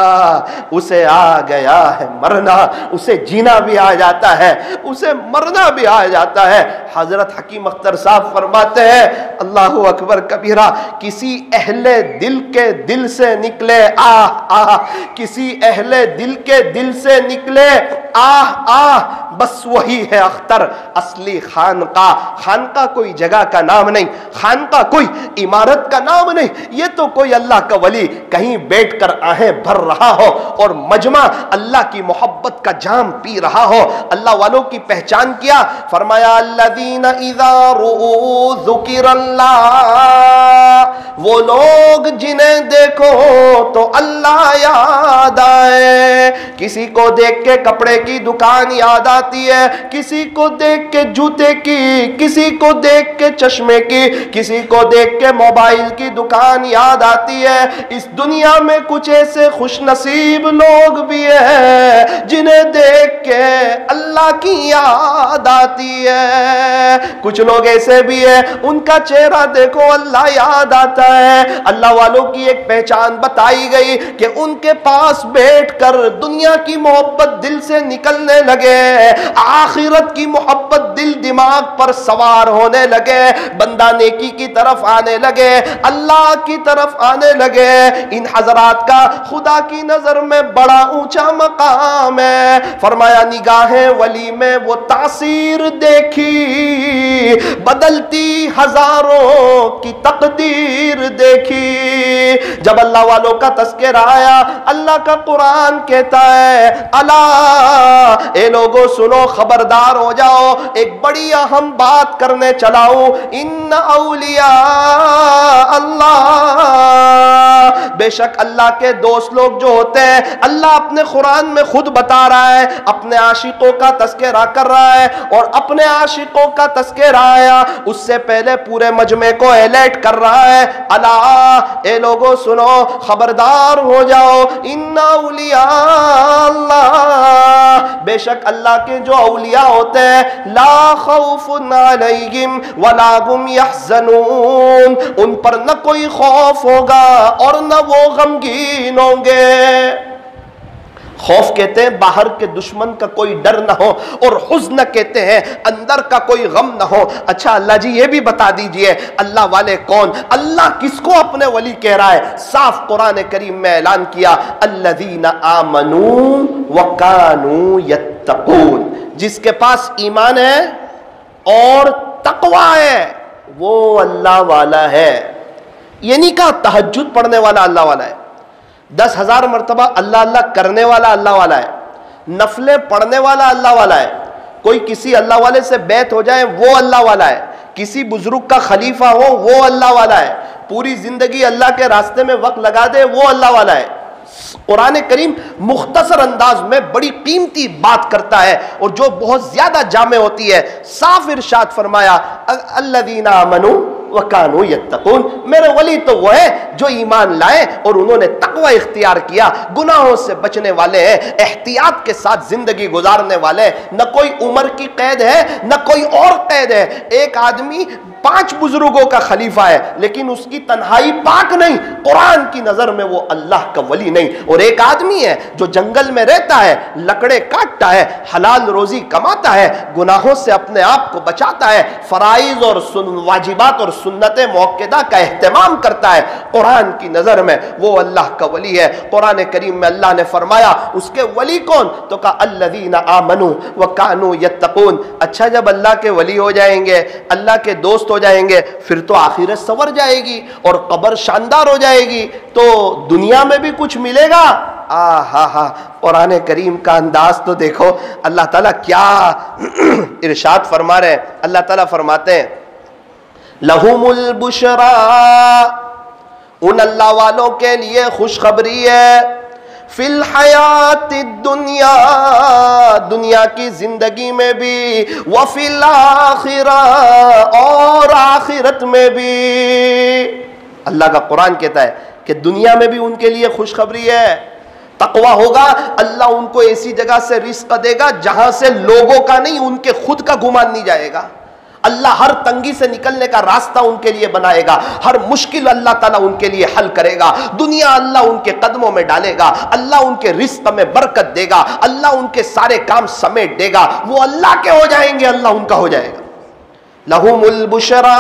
اسے آ گیا ہے مرنا، اسے جینا بھی آ جاتا ہے، اسے مرنا بھی آ جاتا ہے۔ حضرت حکیم اختر صاحب فرماتے ہیں اللہ اکبر کبیرہ، کسی اہل دل کے دل سے نکلے آہ آہ، کسی اہل دل کے دل سے نکلے آہ آہ، بس وہی ہے اختر اصلی خانقاہ۔ خانقاہ کوئی جگہ کا نام نہیں، خانقاہ کوئی عمارت کا نام نہیں، یہ تو کوئی اللہ کا ولی کہیں بیٹھ کر آہیں بھر رہا ہو اور مجمع اللہ کی محبت کا جام پی رہا ہو۔ اللہ والوں کی پہچان کیا؟ فرمایا الذین اذا رؤوا ذکر اللہ، وہ لوگ جنہیں دیکھو تو اللہ یاد آئے۔ کسی کو دیکھ کے کپڑے کی دکان یاد آتی ہے، کسی کو دیکھ کے جوتے کی، کسی کو دیکھ کے چشمے کی، کسی کو دیکھ کے موبائل کی دکان یاد آتی ہے۔ اس دنیا میں کچھ ایسے خوش نصیب لوگ بھی ہیں جنہیں دیکھ کے اللہ کی یاد آتی ہے، کچھ لوگ ایسے بھی ہیں ان کا چہرہ دیکھو اللہ یاد آتا ہے۔ اللہ والوں کی ایک پہچان بتائی گئی کہ ان کے پاس بیٹھ کر دنیا کی محبت دل سے نکلنے لگے، آخرت کی محبت دل دماغ پر سوار ہونے لگے، بندہ نیکی کی طرف آنے لگے، اللہ کی طرف آنے لگے۔ ان حضرات کا خدا کی نظر میں بڑا اونچا مقام ہے۔ فرمایا نگاہیں ولی میں وہ تاثیر دیکھی، بدلتی ہزاروں کی تقدیر دیکھی۔ جب اللہ والوں کا تذکرہ آیا، اللہ کا قرآن کہتا ہے الا، اے لوگوں سنو، خبردار ہو جاؤ، ایک بڑی اہم بات کرنے چلاؤں، ان اولیاء اللہ، بے شک اللہ کے دوست لوگ جو ہوتے ہیں، اللہ اپنے قرآن میں خود بتا رہا ہے، اپنے عاشقوں کا تذکرہ کر رہا ہے، اور اپنے عاشقوں کا تذکرہ آیا اس سے پہلے پورے مجمع کو الرٹ کر رہا ہے، الا، اے لوگوں سنو، خبردار ہو جاؤ، ان اولیاء اللہ، بے شک اللہ کے جو اولیاء ہوتے ہیں، لا خوف علیہم ولا هم یحزنون، ان پر نہ کوئی خوف ہوگا اور نہ وہ غمگین ہوں گے۔ خوف کہتے ہیں باہر کے دشمن کا کوئی ڈر نہ ہو، اور حزن کہتے ہیں اندر کا کوئی غم نہ ہو۔ اچھا اللہ جی یہ بھی بتا دیجئے اللہ والے کون؟ اللہ کس کو اپنے ولی کہہ رہا ہے؟ صاف قرآن کریم میں اعلان کیا الذین آمنوا وکانوا یتقون، جس کے پاس ایمان ہے اور تقوی ہے وہ اللہ والا ہے۔ یہ نہیں کہا تہجد پڑھنے والا اللہ والا ہے، 10,000 مرتبہ اللہ اللہ کرنے والا اللہ والا ہے، نفلیں پڑھنے والا اللہ والا ہے، کوئی کسی اللہ والے سے بیعت ہو جائے وہ اللہ والا ہے، کسی بزرگ کا خلیفہ ہو وہ اللہ والا ہے، پوری زندگی اللہ کے راستے میں وقت لگا دے وہ اللہ والا ہے۔ قرآن کریم مختصر انداز میں بڑی قیمتی بات کرتا ہے اور جو بہت زیادہ جامع ہوتی ہے۔ صاف ارشاد فرمایا الذین آمنوا وکانوا یتقون، میرے ولی تو وہ ہے جو ایمان لائے اور انہوں نے تقوی اختیار کیا، گناہوں سے بچنے والے ہیں، احتیاط کے ساتھ زندگی گزارنے والے، نہ کوئی عمر کی قید ہے نہ کوئی اور قید ہے۔ ایک آدمی 5 بزرگوں کا خلیفہ ہے لیکن اس کی تنہائی پاک نہیں، قرآن کی نظر میں وہ اللہ کا ولی نہیں۔ اور ایک آدمی ہے جو جنگل میں رہتا ہے، لکڑے کاٹتا ہے، حلال روزی کماتا ہے، گناہوں سے اپنے آپ کو بچاتا ہے، فرائض اور واجبات اور سنت موقدہ کا اہتمام کرتا ہے، قرآن کی نظر میں وہ اللہ کا ولی ہے۔ قرآن کریم میں اللہ نے فرمایا اس کے ولی کون؟ تو کہا الذین آمنوا وکانوا یتقون۔ اچھا جب اللہ کے ولی ہو جائیں گے، اللہ کے دوست ہو جائیں گے، پھر تو آخرت سنور جائے گی اور قبر شاندار ہو جائے گی، تو دنیا میں بھی کچھ ملے گا۔ قرآن کریم کا انداز تو دیکھو، اللہ تعالیٰ کیا ارشاد فرما رہے ہیں۔ اللہ تعالیٰ فرماتے ہیں لہم البشرا، ان اللہ والوں کے لیے خوشخبری ہے، فی الحیات الدنیا، دنیا کی زندگی میں بھی، وفی الآخرہ، اور آخرت میں بھی۔ اللہ کا قرآن کہتا ہے کہ دنیا میں بھی ان کے لیے خوشخبری ہے، تقویٰ ہوگا اللہ ان کو ایسی جگہ سے رزق دے گا جہاں سے لوگوں کا نہیں ان کے خود کا گمان نہیں جائے گا۔ اللہ ہر تنگی سے نکلنے کا راستہ ان کے لیے بنائے گا، ہر مشکل اللہ تعالیٰ ان کے لیے حل کرے گا، دنیا اللہ ان کے قدموں میں ڈالے گا، اللہ ان کے رزق میں برکت دے گا، اللہ ان کے سارے کام سمیٹ دے گا، وہ اللہ کے ہو جائیں گے، اللہ ان کا ہو جائے گا۔ لہم البشرا،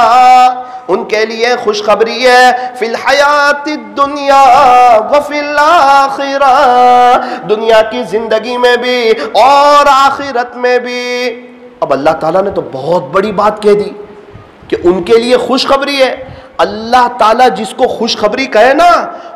ان کے لیے خوشخبری ہے، فی الحیات الدنیا وفی الآخرہ، دنیا کی زندگی میں بھی اور آخرت میں بھی۔ اب اللہ تعالیٰ نے تو بہت بڑی بات کہہ دی کہ ان کے لیے خوشخبری ہے۔ اللہ تعالیٰ جس کو خوشخبری کہے نا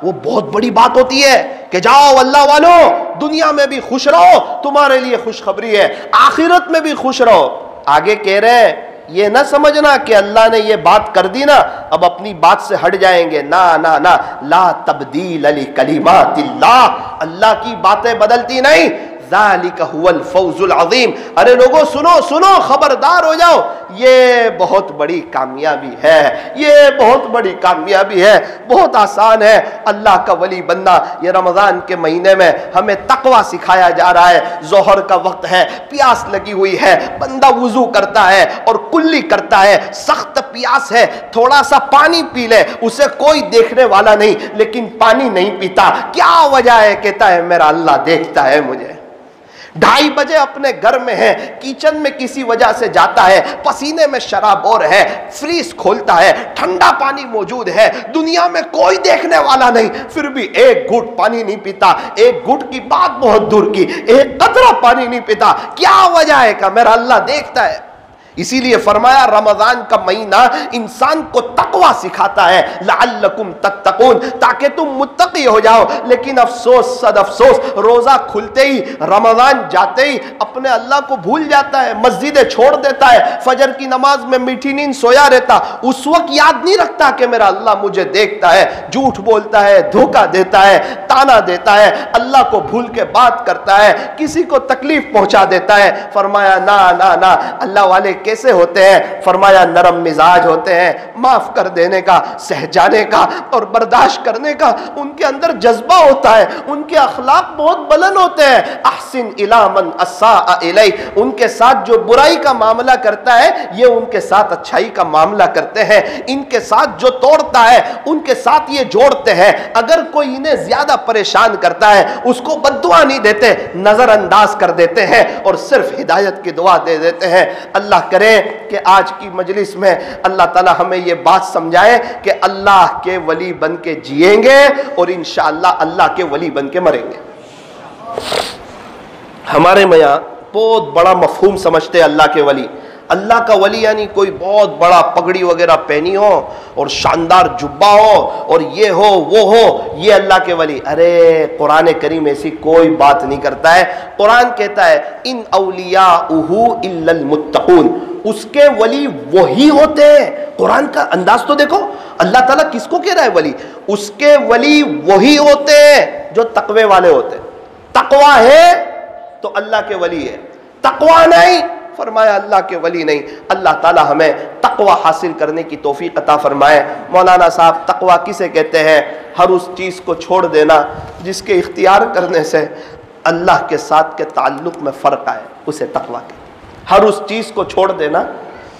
وہ بہت بڑی بات ہوتی ہے کہ جاؤ اللہ والو دنیا میں بھی خوش رہو، تمہارے لیے خوشخبری ہے، آخرت میں بھی خوش رہو۔ آگے کہہ رہے ہیں یہ نہ سمجھنا کہ اللہ نے یہ بات کر دی نا اب اپنی بات سے ہٹ جائیں گے، نہ نہ نہ، لا تبدیل لکلمات اللہ، اللہ کی باتیں بدلتی نہیں، ذالک هو الفوز العظیم۔ ارے لوگوں سنو سنو، خبردار ہو جاؤ، یہ بہت بڑی کامیابی ہے، یہ بہت بڑی کامیابی ہے، بہت آسان ہے اللہ کا ولی بننا۔ یہ رمضان کے مہینے میں ہمیں تقوی سکھایا جا رہا ہے۔ ظہر کا وقت ہے، پیاس لگی ہوئی ہے، بندہ وضو کرتا ہے اور کلی کرتا ہے، سخت پیاس ہے، تھوڑا سا پانی پی لے، اسے کوئی دیکھنے والا نہیں لیکن پانی نہیں پیتا، کیا وجہ ہے؟ کہتا ہے میرا اللہ دیکھتا ہے مجھے۔ 2:30 بجے اپنے گھر میں ہے، کچن میں کسی وجہ سے جاتا ہے، پسینے میں شرابور ہے، فریز کھولتا ہے، ٹھنڈا پانی موجود ہے، دنیا میں کوئی دیکھنے والا نہیں، پھر بھی ایک گھٹ پانی نہیں پیتا، ایک گھٹ کی بات بہت دور کی، ایک قطرہ پانی نہیں پیتا، کیا وجہ ہے؟ کہ میرا اللہ دیکھتا ہے۔ اسی لیے فرمایا رمضان کا مہینہ انسان کو تقوی سکھاتا ہے، لعلکم تتقون، تاکہ تم متقی ہو جاؤ۔ لیکن افسوس صد افسوس، روزہ کھلتے ہی رمضان جاتے ہی اپنے اللہ کو بھول جاتا ہے، مسجدیں چھوڑ دیتا ہے، فجر کی نماز میں میٹھی نیند سویا رہتا، اس وقت یاد نہیں رکھتا کہ میرا اللہ مجھے دیکھتا ہے، جھوٹ بولتا ہے، دھوکہ دیتا ہے، تانا دیتا ہے، اللہ کو بھول کے بات کرتا ہے، کسی کو تکلیف پہنچا دیتا ہے۔ فرمایا نہ نہ نہ، اللہ والے کیسے ہوتے ہیں؟ فرمایا نرم مزاج ہوتے ہیں، معاف کر دینے کا، سہ جانے کا اور برداشت کرنے کا ان کے اندر جذبہ ہوتا ہے، ان کے اخلاق بہت بلند ہوتے ہیں۔ احسن الی من اساء الیک، ان کے ساتھ جو برائی کا معاملہ کرتا ہے یہ ان کے ساتھ اچھائی کا معاملہ کرتے ہیں، ان کے ساتھ جو توڑتا ہے ان کے ساتھ یہ جوڑتے ہیں، اگر کوئی انہیں زیادہ پریشان کرتا ہے اس کو بد دعا نہیں دیتے، نظر انداز کر دیتے ہیں اور صرف ہدایت کی دعا دے دیتے ہیں۔ اللہ کرے کہ آج کی مجلس میں اللہ تعالی ہمیں یہ بات سمجھائے کہ اللہ کے ولی بن کے جئیں گے اور انشاءاللہ اللہ کے ولی بن کے مریں گے۔ ہمارے میں یہاں بہت بڑا مفہوم سمجھتے ہیں اللہ کے ولی۔ اللہ کا ولی یعنی کوئی بہت بڑا پگڑی وغیرہ پہنی ہو اور شاندار جبہ ہو اور یہ ہو وہ ہو، یہ اللہ کے ولی۔ ارے قرآن کریم ایسی کوئی بات نہیں کرتا ہے۔ قرآن کہتا ہے ان اولیاءہ الا المتقون، اس کے ولی وہی ہوتے ہیں۔ قرآن کا انداز تو دیکھو، اللہ تعالیٰ کس کو کہہ رہا ہے ولی؟ اس کے ولی وہی ہوتے ہیں جو تقوی والے ہوتے ہیں۔ تقوی ہے تو اللہ کے ولی ہے، تقوی نہیں فرمایا اللہ کے ولی نہیں۔ اللہ تعالی ہمیں تقوی حاصل کرنے کی توفیق عطا فرمائے۔ مولانا صاحب تقوی کسے کہتے ہیں؟ ہر اس چیز کو چھوڑ دینا جس کے اختیار کرنے سے اللہ کے ساتھ کے تعلق میں فرق آئے، اسے تقوی کہتے ہیں۔ ہر اس چیز کو چھوڑ دینا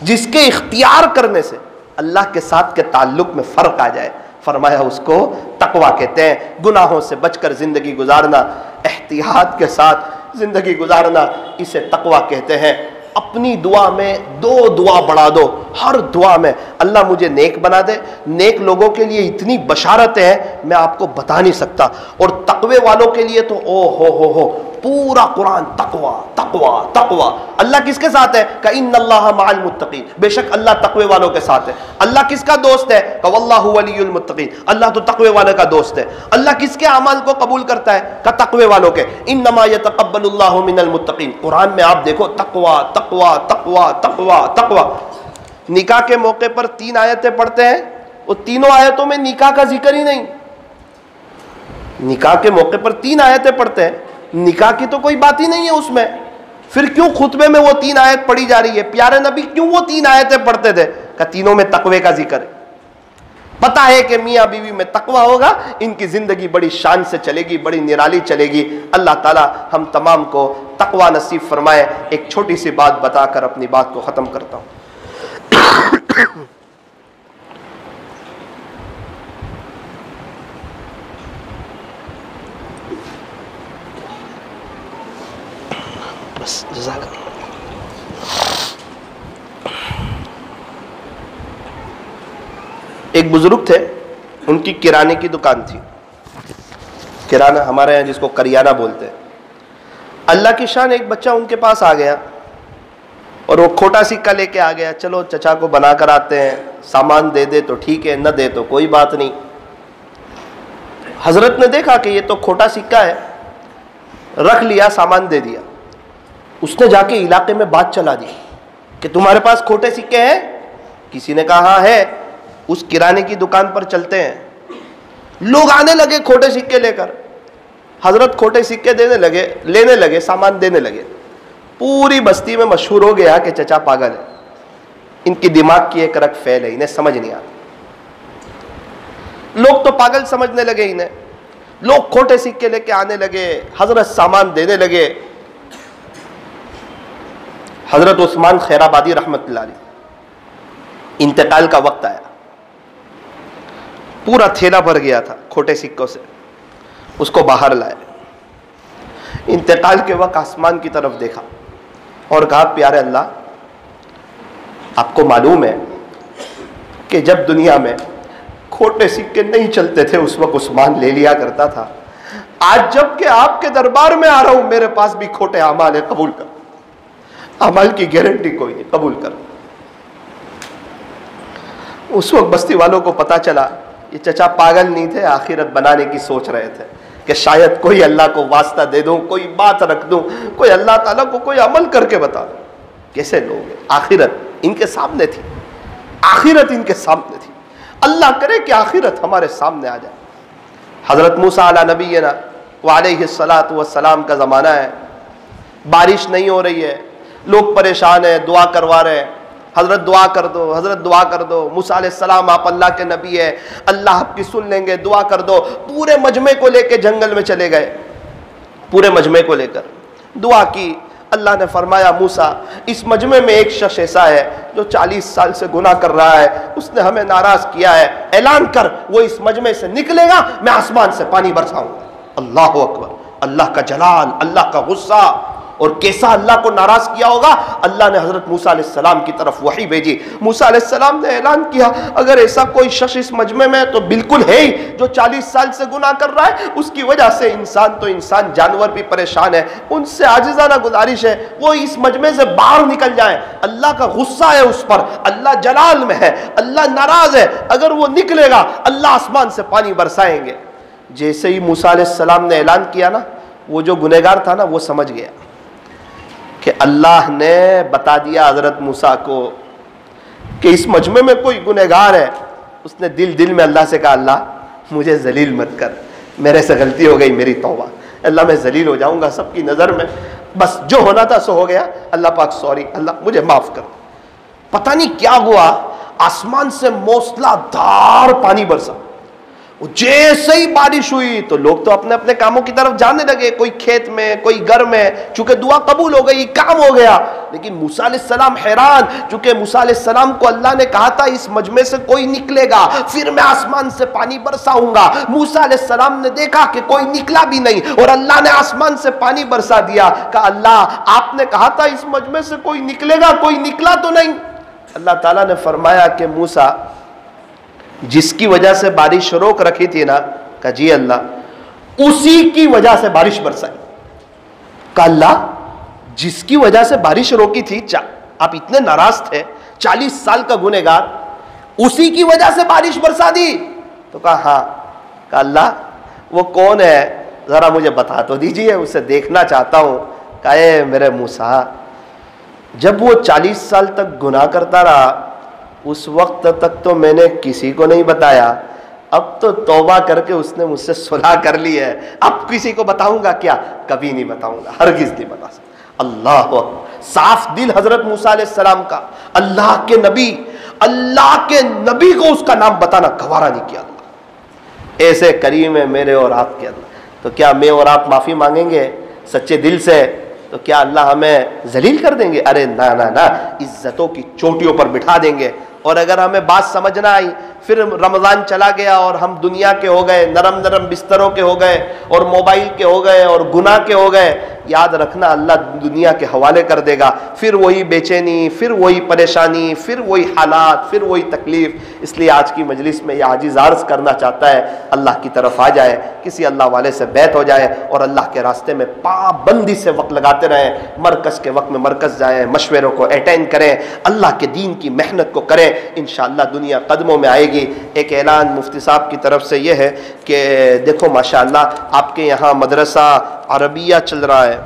جس کے اختیار کرنے سے اللہ کے ساتھ کے تعلق میں فرق آ جائے، فرمایا اس کو تقویٰ کہتے ہیں۔ گناہوں سے بچ کر زندگی گزارنا، احتیاط کے ساتھ زندگی گزارنا، اسے تقویٰ کہتے ہیں۔ اپنی دعا میں 2 دعا بڑھا دو، ہر دعا میں اللہ مجھے نیک بنا دے۔ نیک لوگوں کے لیے اتنی بشارتیں ہیں میں آپ کو بتا نہیں سکتا، اور تقوی والوں کے لیے تو او ہو پورا قرآن تقوی تقوی تقوی۔ اللہ کس کے ساتھ ہے؟ کہ ان اللہ مع المتقین، بے شک اللہ تقوی والوں کے ساتھ ہے۔ اللہ کس کا دوست ہے؟ کہ واللہ ولی المتقین، اللہ تو تقوی والے کا دوست ہے۔ اللہ کس کے اعمال کو قبول کرتا ہے؟ کہ تقوی والوں کے۔ انما یتقبل اللہ من المتقین، قرآن میں آپ دیکھو تقوی تقوی تقوی تقوی تقوی۔ نکاح کے موقع پر 3 آیتیں پڑھتے ہیں، وہ تینوں آیتوں میں نکاح کا ذکر ہی نہیں۔ نکاح کے موقع پر 3 آیتیں پڑھتے ہیں، نکاح کی تو کوئی بات ہی نہیں ہے اس میں، پھر کیوں خطبے میں وہ 3 آیت پڑھی جا رہی ہے؟ پیارے نبی کیوں وہ 3 آیتیں پڑھتے تھے؟ کہ تینوں میں تقوی کا ذکر ہے۔ پتا ہے کہ میاں بیوی میں تقوی ہوگا، ان کی زندگی بڑی شان سے چلے گی، بڑی نرالی چلے گی۔ اللہ تعالی ہم تمام کو تقوی نصیب فرمائے۔ ایک چھوٹی سی بات بتا کر اپنی بات کو ختم کرتا ہوں۔ بس جزاک اللہ۔ ایک بزرگ تھے، ان کی کرانے کی دکان تھی۔ کرانہ ہمارے یہاں جس کو کریانہ بولتے ہیں۔ اللہ کی شان، ایک بچہ ان کے پاس آ گیا اور وہ کھوٹا سکہ لے کے آ گیا۔ چلو چچا کو بنا کر آتے ہیں، سامان دے دے تو ٹھیک ہے، نہ دے تو کوئی بات نہیں۔ حضرت نے دیکھا کہ یہ تو کھوٹا سکہ ہے، رکھ لیا، سامان دے دیا۔ اس نے جا کے علاقے میں بات چلا دی کہ تمہارے پاس کھوٹے سکے ہیں؟ کسی نے کہا ہاں ہے۔ اس کرانے کی دکان پر چلتے ہیں، لوگ آنے لگے کھوٹے سکے لے کر۔ حضرت کھوٹے سکے لینے لگے، سامان دینے لگے۔ پوری بستی میں مشہور ہو گیا کہ چچا پاگل ہے، ان کی دماغ کی ایک رگ فیل ہے، انہیں سمجھ نہیں آتا۔ لوگ تو پاگل سمجھنے لگے انہیں، لوگ کھوٹے سکے لے کے آنے لگے، حضرت سامان دینے لگے۔ حضرت عثمان خیرآبادی رحمت اللہ علیہ انتقال کا وقت آیا، پورا تھیلا بھر گیا تھا کھوٹے سکوں سے، اس کو باہر لائے۔ انتقال کے وقت آسمان کی طرف دیکھا اور کہا پیارے اللہ، آپ کو معلوم ہے کہ جب دنیا میں کھوٹے سکے نہیں چلتے تھے اس وقت عثمان لے لیا کرتا تھا۔ آج جب کہ آپ کے دربار میں آ رہا ہوں، میرے پاس بھی کھوٹے اعمال ہے، قبول کر۔ اعمال کی گارنٹی کوئی نہیں، قبول کر۔ اس وقت بستی والوں کو پتا چلا یہ چچا پاگل نہیں تھے، آخرت بنانے کی سوچ رہے تھے کہ شاید کوئی اللہ کو واسطہ دے دوں، کوئی بات رکھ دوں، کوئی اللہ تعالیٰ کو کوئی عمل کر کے بتا دوں۔ کیسے لوگ ہیں؟ آخرت ان کے سامنے تھی، آخرت ان کے سامنے تھی۔ اللہ کرے کہ آخرت ہمارے سامنے آ جائے۔ حضرت موسیٰ علیہ نبینا وعلیہ الصلاۃ والسلام کا زمانہ ہے، بارش نہیں ہو رہی ہے، لوگ پریشان ہیں، دعا کروا رہے ہیں، حضرت دعا کر دو، حضرت دعا کر دو۔ موسیٰ علیہ السلام آپ اللہ کے نبی ہے، اللہ آپ کی سن لیں گے، دعا کر دو۔ پورے مجمع کو لے کے جنگل میں چلے گئے، پورے مجمع کو لے کر دعا کی۔ اللہ نے فرمایا موسیٰ، اس مجمع میں ایک شخص ایسا ہے جو 40 سال سے گناہ کر رہا ہے، اس نے ہمیں ناراض کیا ہے، اعلان کر وہ اس مجمع سے نکلے گا، میں آسمان سے پانی برساؤں گا۔ اللہ اکبر، اللہ کا جلال، اللہ کا غصہ، اور کیسا اللہ کو ناراض کیا ہوگا۔ اللہ نے حضرت موسیٰ علیہ السلام کی طرف وحی بھیجی۔ موسیٰ علیہ السلام نے اعلان کیا اگر ایسا کوئی شخص اس مجمع میں تو بالکل ہے ہی جو 40 سال سے گناہ کر رہا ہے، اس کی وجہ سے انسان تو انسان، جانور بھی پریشان ہے، ان سے عاجزانہ گزارش ہے وہ اس مجمع سے باہر نکل جائیں۔ اللہ کا غصہ ہے اس پر، اللہ جلال میں ہے، اللہ ناراض ہے، اگر وہ نکلے گا اللہ آسمان سے پانی برسائیں گے۔ جیسے ہی موسیٰ علیہ السلام نے اعلان کیا نا، وہ جو گنہگار تھا نا وہ سمجھ گیا کہ اللہ نے بتا دیا حضرت موسیٰ کو کہ اس مجمع میں کوئی گنہگار ہے۔ اس نے دل میں اللہ سے کہا اللہ مجھے ذلیل مت کر، میرے سے غلطی ہو گئی، میری توبہ، اللہ میں ذلیل ہو جاؤں گا سب کی نظر میں، بس جو ہونا تھا سو ہو گیا، اللہ پاک سوری، اللہ مجھے معاف کر۔ پتہ نہیں کیا ہوا، آسمان سے موسلا دھار پانی برسا۔ جیسے ہی بارش ہوئی تو لوگ تو اپنے اپنے کاموں کی طرف جانے لگے، کوئی کھیت میں، کوئی گھر میں، چونکہ دعا قبول ہو گئی، کام ہو گیا۔ لیکن موسیٰ علیہ السلام حیران، چونکہ موسیٰ علیہ السلام کو اللہ نے کہا تھا اس مجمع سے کوئی نکلے گا پھر میں آسمان سے پانی برساؤں گا۔ موسیٰ علیہ السلام نے دیکھا کہ کوئی نکلا بھی نہیں اور اللہ نے آسمان سے پانی برسا دیا۔ کہا اللہ آپ نے کہا تھا اس مجمع سے کوئی نکلے گا، کوئی نکلا تو نہیں۔ اللہ تعالیٰ نے فرمایا کہ موسیٰ جس کی وجہ سے بارش روک رکھی تھی نا، کہا جی اللہ اسی کی وجہ سے بارش برسائی۔ کہا اللہ جس کی وجہ سے بارش روکی تھی، آپ اتنے ناراض تھے، 40 سال کا گنہگار، اسی کی وجہ سے بارش برسا دی؟ تو کہا ہاں۔ کہا اللہ وہ کون ہے ذرا مجھے بتا تو دیجئے، اسے دیکھنا چاہتا ہوں۔ کہا اے میرے موسیٰ جب وہ 40 سال تک گناہ کرتا رہا اس وقت تک تو میں نے کسی کو نہیں بتایا، اب تو توبہ کر کے اس نے مجھ سے صلح کر لی ہے، اب کسی کو بتاؤں گا کیا؟ کبھی نہیں بتاؤں گا، ہرگز نہیں بتا سکتا۔ اللہ اکبر، صاف دل حضرت موسیٰ علیہ السلام کا، اللہ کے نبی کو اس کا نام بتانا گوارا نہیں کیا اللہ۔ ایسے کریم ہے میرے اور آپ کے اللہ، تو کیا میں اور آپ معافی مانگیں گے سچے دل سے تو کیا اللہ ہمیں ذلیل کر دیں گے؟ ارے نہ نہ نہ، عزتوں کی چوٹیوں پر بٹھا دیں گے۔ اور اگر ہمیں بات سمجھ نہ آئی، پھر رمضان چلا گیا اور ہم دنیا کے ہو گئے، نرم نرم بستروں کے ہو گئے اور موبائل کے ہو گئے اور گناہ کے ہو گئے، یاد رکھنا اللہ دنیا کے حوالے کر دے گا، پھر وہی بے چینی، پھر وہی پریشانی، پھر وہی حالات، پھر وہی تکلیف۔ اس لیے آج کی مجلس میں یہ عاجز عرض کرنا چاہتا ہے اللہ کی طرف آ جائے، کسی اللہ والے سے بیعت ہو جائے اور اللہ کے راستے میں پابندی سے وقت لگاتے رہیں، مرکز کے وقت میں مرکز جائیں، مشوروں کو اٹینڈ کریں، اللہ کے دین کی محنت کو کریں، انشاءاللہ دنیا قدموں میں آئے گی۔ ایک اعلان مفتی صاحب کی طرف سے یہ ہے کہ دیکھو ماشاءاللہ آپ کے یہاں مدرسہ عربیہ چل رہا ہے،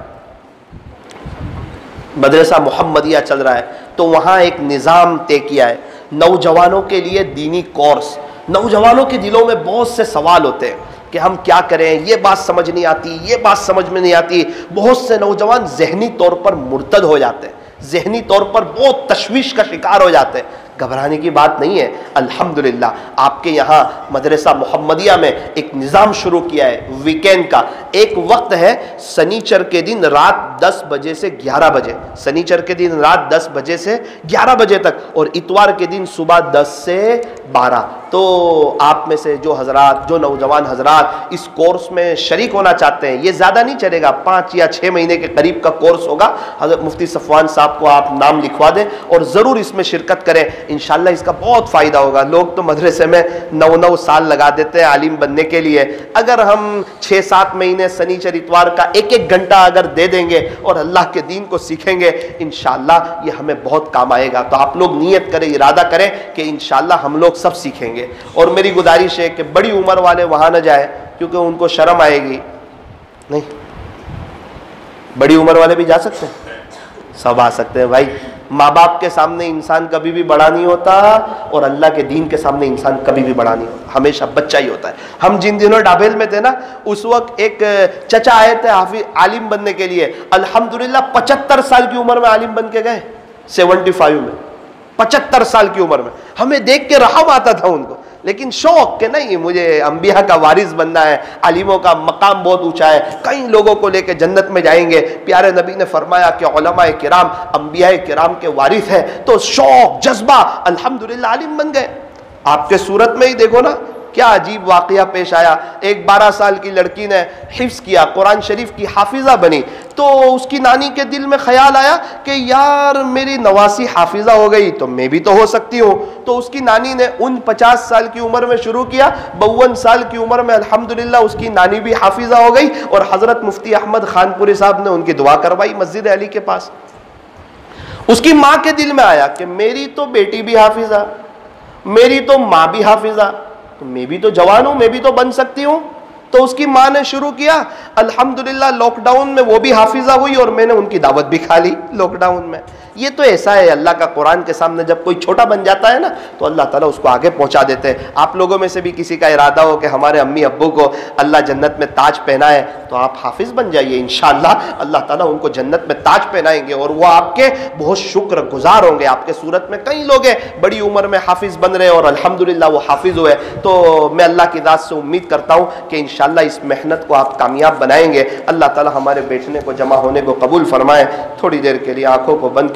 مدرسہ محمدیہ چل رہا ہے، تو وہاں ایک نظام طے کیا ہے نوجوانوں کے لیے دینی کورس۔ نوجوانوں کے دلوں میں بہت سے سوال ہوتے ہیں کہ ہم کیا کریں، یہ بات سمجھ نہیں آتی، یہ بات سمجھ میں نہیں آتی۔ بہت سے نوجوان ذہنی طور پر مرتد ہو جاتے ہیں، ذہنی طور پر بہت تشویش کا شکار ہو جاتے ہیں۔ گھبرانے کی بات نہیں ہے، الحمدللہ آپ کے یہاں مدرسہ محمدیہ میں ایک نظام شروع کیا ہے ویکینڈ کا۔ ایک وقت ہے سنیچر کے دن رات 10 بجے سے 11 بجے، سنیچر کے دن رات 10 بجے سے 11 بجے تک، اور اتوار کے دن صبح 10 سے 12۔ تو آپ میں سے جو نوجوان حضرات اس کورس میں شریک ہونا چاہتے ہیں، یہ زیادہ نہیں چلے گا، 5 یا 6 مہینے کے قریب کا کورس ہوگا۔ حضرت مفتی صفوان صاحب کو آپ نام لکھوا دیں اور ضرور اس میں شرکت کریں، انشاءاللہ اس کا بہت فائدہ ہوگا۔ لوگ تو مدرسے میں 9 سال لگا دیتے ہیں عالم بننے کے لیے، اگر ہم 6-7 مہینے سنیچر اتوار کا 1 گھنٹہ اگر دے دیں گے اور اللہ کے دین کو سیکھیں گے، انشاءاللہ یہ ہمیں بہت کام آئے گا۔ تو آپ لوگ نیت کریں، ارادہ کریں کہ انشاءاللہ ہم لوگ سب سیکھیں گے۔ اور میری گزارش ہے کہ بڑی عمر والے وہاں نہ جائیں کیونکہ ان کو شرم آئے گی۔ نہیں، بڑی عمر والے بھی جا سکتے ہیں، سب آ سکتے ہیں بھائی۔ ماں باپ کے سامنے انسان کبھی بھی بڑا نہیں ہوتا اور اللہ کے دین کے سامنے انسان کبھی بھی بڑا نہیں ہوتا، ہمیشہ بچہ ہی ہوتا ہے۔ ہم جن دنوں ڈابیل میں تھے نا، اس وقت ایک چچا آئے تھے حافظ عالم بننے کے لیے، الحمدللہ 75 سال کی عمر میں عالم بن کے گئے، 75 میں، 75 سال کی عمر میں۔ ہمیں دیکھ کے رحم آتا تھا ان کو، لیکن شوق کہ نہیں مجھے انبیاء کا وارث بننا ہے، عالموں کا مقام بہت اونچا ہے، کئی لوگوں کو لے کے جنت میں جائیں گے۔ پیارے نبی نے فرمایا کہ علماء کرام انبیاء کرام کے وارث ہیں، تو شوق جذبہ الحمدللہ عالم بن گئے۔ آپ کے صورت میں ہی دیکھو نا کیا عجیب واقعہ پیش آیا۔ ایک 12 سال کی لڑکی نے حفظ کیا، قرآن شریف کی حافظہ بنی، تو اس کی نانی کے دل میں خیال آیا کہ یار میری نواسی حافظہ ہو گئی تو میں بھی تو ہو سکتی ہوں۔ تو اس کی نانی نے 50 سال کی عمر میں شروع کیا، 52 سال کی عمر میں الحمدللہ اس کی نانی بھی حافظہ ہو گئی، اور حضرت مفتی احمد خان پوری صاحب نے ان کی دعا کروائی مسجد علی کے پاس۔ اس کی ماں کے دل میں آیا کہ میری تو بیٹی بھی حافظہ، میری تو ماں بھی حافظہ، تو میں بھی تو جوان ہوں، میں بھی تو بن سکتی ہوں۔ تو اس کی ماں نے شروع کیا، الحمدللہ لاک ڈاؤن میں وہ بھی حافظہ ہوئی اور میں نے ان کی دعوت بھی کھا لی لاک ڈاؤن میں۔ یہ تو ایسا ہے اللہ کا قرآن کے سامنے جب کوئی چھوٹا بن جاتا ہے نا تو اللہ تعالیٰ اس کو آگے پہنچا دیتے ہیں۔ آپ لوگوں میں سے بھی کسی کا ارادہ ہو کہ ہمارے امی ابو کو اللہ جنت میں تاج پہنائے تو آپ حافظ بن جائیے، انشاءاللہ اللہ تعالیٰ ان کو جنت میں تاج پہنائیں گے اور وہ آپ کے بہت شکر گزار ہوں گے۔ آپ کے صورت میں کئی لوگ ہیں بڑی عمر میں حافظ بن رہے اور الحمدللہ وہ حافظ ہوئے۔ تو میں اللہ کی ذات سے امید کرتا ہوں کہ انشاءاللہ اس محنت کو آپ کامیاب بنائیں گے۔ اللہ تعالیٰ ہمارے بیٹھنے کو جمع ہونے کو قبول فرمائے۔ تھوڑی دیر کے لیے آنکھوں کو بند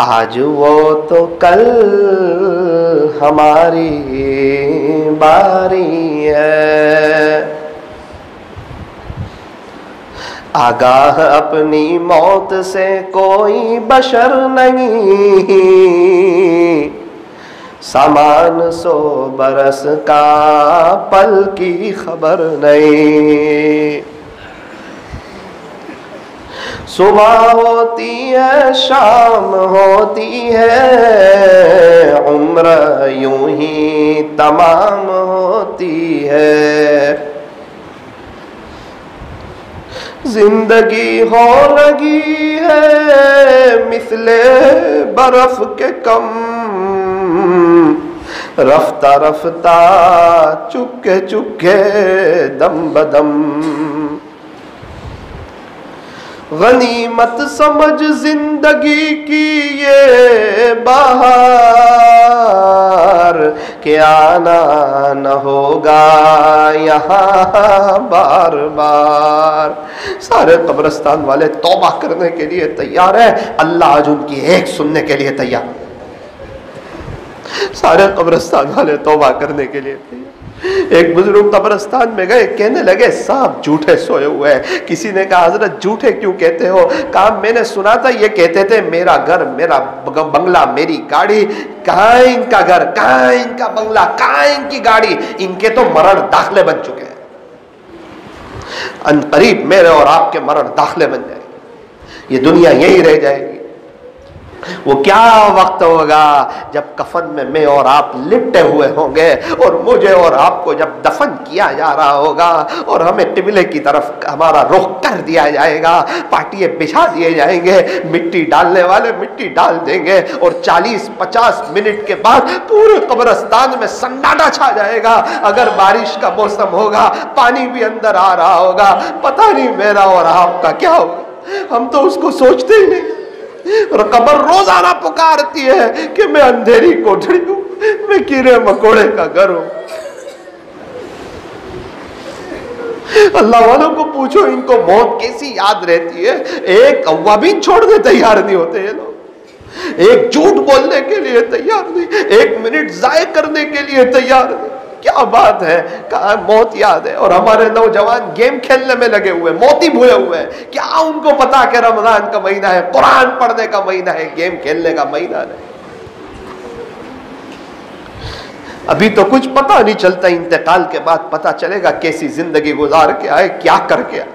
آج وہ تو کل ہماری باری ہے، آگاہ اپنی موت سے کوئی بشر نہیں، سامان 100 برس کا پل کی خبر نہیں، صبح ہوتی ہے شام ہوتی ہے، عمر یوں ہی تمام ہوتی ہے، زندگی ہو لگی ہے مثل برف کے کم، رفتہ رفتہ چپکے چپکے دم بدم، غنیمت سمجھ زندگی کی یہ بہار کہ آنا نہ ہوگا یہاں بار بار۔ سارے قبرستان والے توبہ کرنے کے لیے تیار ہیں، اللہ آج ان کی ایک سننے کے لیے تیار۔ سارے قبرستان والے توبہ کرنے کے لیے تیار۔ ایک بزرگ قبرستان میں گئے، کہنے لگے صاحب جھوٹے سوئے ہوئے ہیں۔ کسی نے کہا حضرت جھوٹے کیوں کہتے ہو؟ کہا میں نے سنا تھا یہ کہتے تھے میرا گھر، میرا بنگلہ، میری گاڑی، کہاں ان کا گھر، کہاں ان کا بنگلہ، کہاں ان کی گاڑی، ان کے تو مرن داخلے بن چکے ہیں، ان قریب میرے اور آپ کے مرن داخلے بن جائیں گے، یہ دنیا یہی رہ جائے گی۔ وہ کیا وقت ہوگا جب کفن میں اور آپ لپٹے ہوئے ہوں گے اور مجھے اور آپ کو جب دفن کیا جا رہا ہوگا اور ہمیں قبلے کی طرف ہمارا رخ کر دیا جائے گا، پاٹیے بچھا دیے جائیں گے، مٹی ڈالنے والے مٹی ڈال دیں گے اور 40-50 منٹ کے بعد پورے قبرستان میں سناٹا چھا جائے گا۔ اگر بارش کا موسم ہوگا، پانی بھی اندر آ رہا ہوگا، پتہ نہیں میرا اور آپ کا کیا ہوگا، ہم تو اس کو سوچتے ہی نہیں۔ اور قبر روزانہ پکارتی ہے کہ میں اندھیری کوٹھڑی ہوں، میں کیڑے مکوڑے کا گھر ہوں۔ اللہ والوں کو پوچھو ان کو موت کیسی یاد رہتی ہے، ایک اوابین چھوڑنے تیار نہیں ہوتے یہ لوگ، ایک جھوٹ بولنے کے لیے تیار نہیں، 1 منٹ ضائع کرنے کے لیے تیار نہیں۔ کیا بات ہے، کہاں موت یاد ہے، اور ہمارے نوجوان گیم کھیلنے میں لگے ہوئے، موتی بھولے ہوئے ہیں۔ کیا ان کو پتا کہ رمضان کا مہینہ ہے، قرآن پڑھنے کا مہینہ ہے، گیم کھیلنے کا مہینہ نہیں۔ ابھی تو کچھ پتا نہیں چلتا، انتقال کے بعد پتا چلے گا کیسی زندگی گزار کے آئے، کیا کر کے آئے۔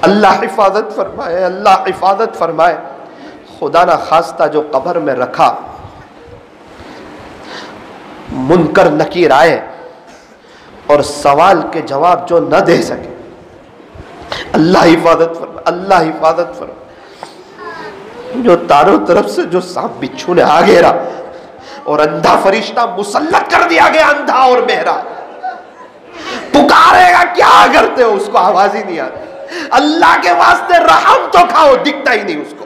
اللہ حفاظت فرمائے، اللہ حفاظت فرمائے۔ خدا نہ خواستہ جو قبر میں رکھا، منکر نکیر آئے اور سوال کے جواب جو نہ دے سکے، اللہ حفاظت فرمائے، اللہ حفاظت فرمائے۔ جو تاروں طرف سے جو سانپ بچھو نے آ گھیرا اور اندھا فرشتہ مسلط کر دیا گیا، اندھا اور بہرا، پکارے گا کیا کرتے ہو، اس کو آواز ہی نہیں آتی۔ اللہ کے واسطے رحم تو کھاؤ، دکھتا ہی نہیں اس کو،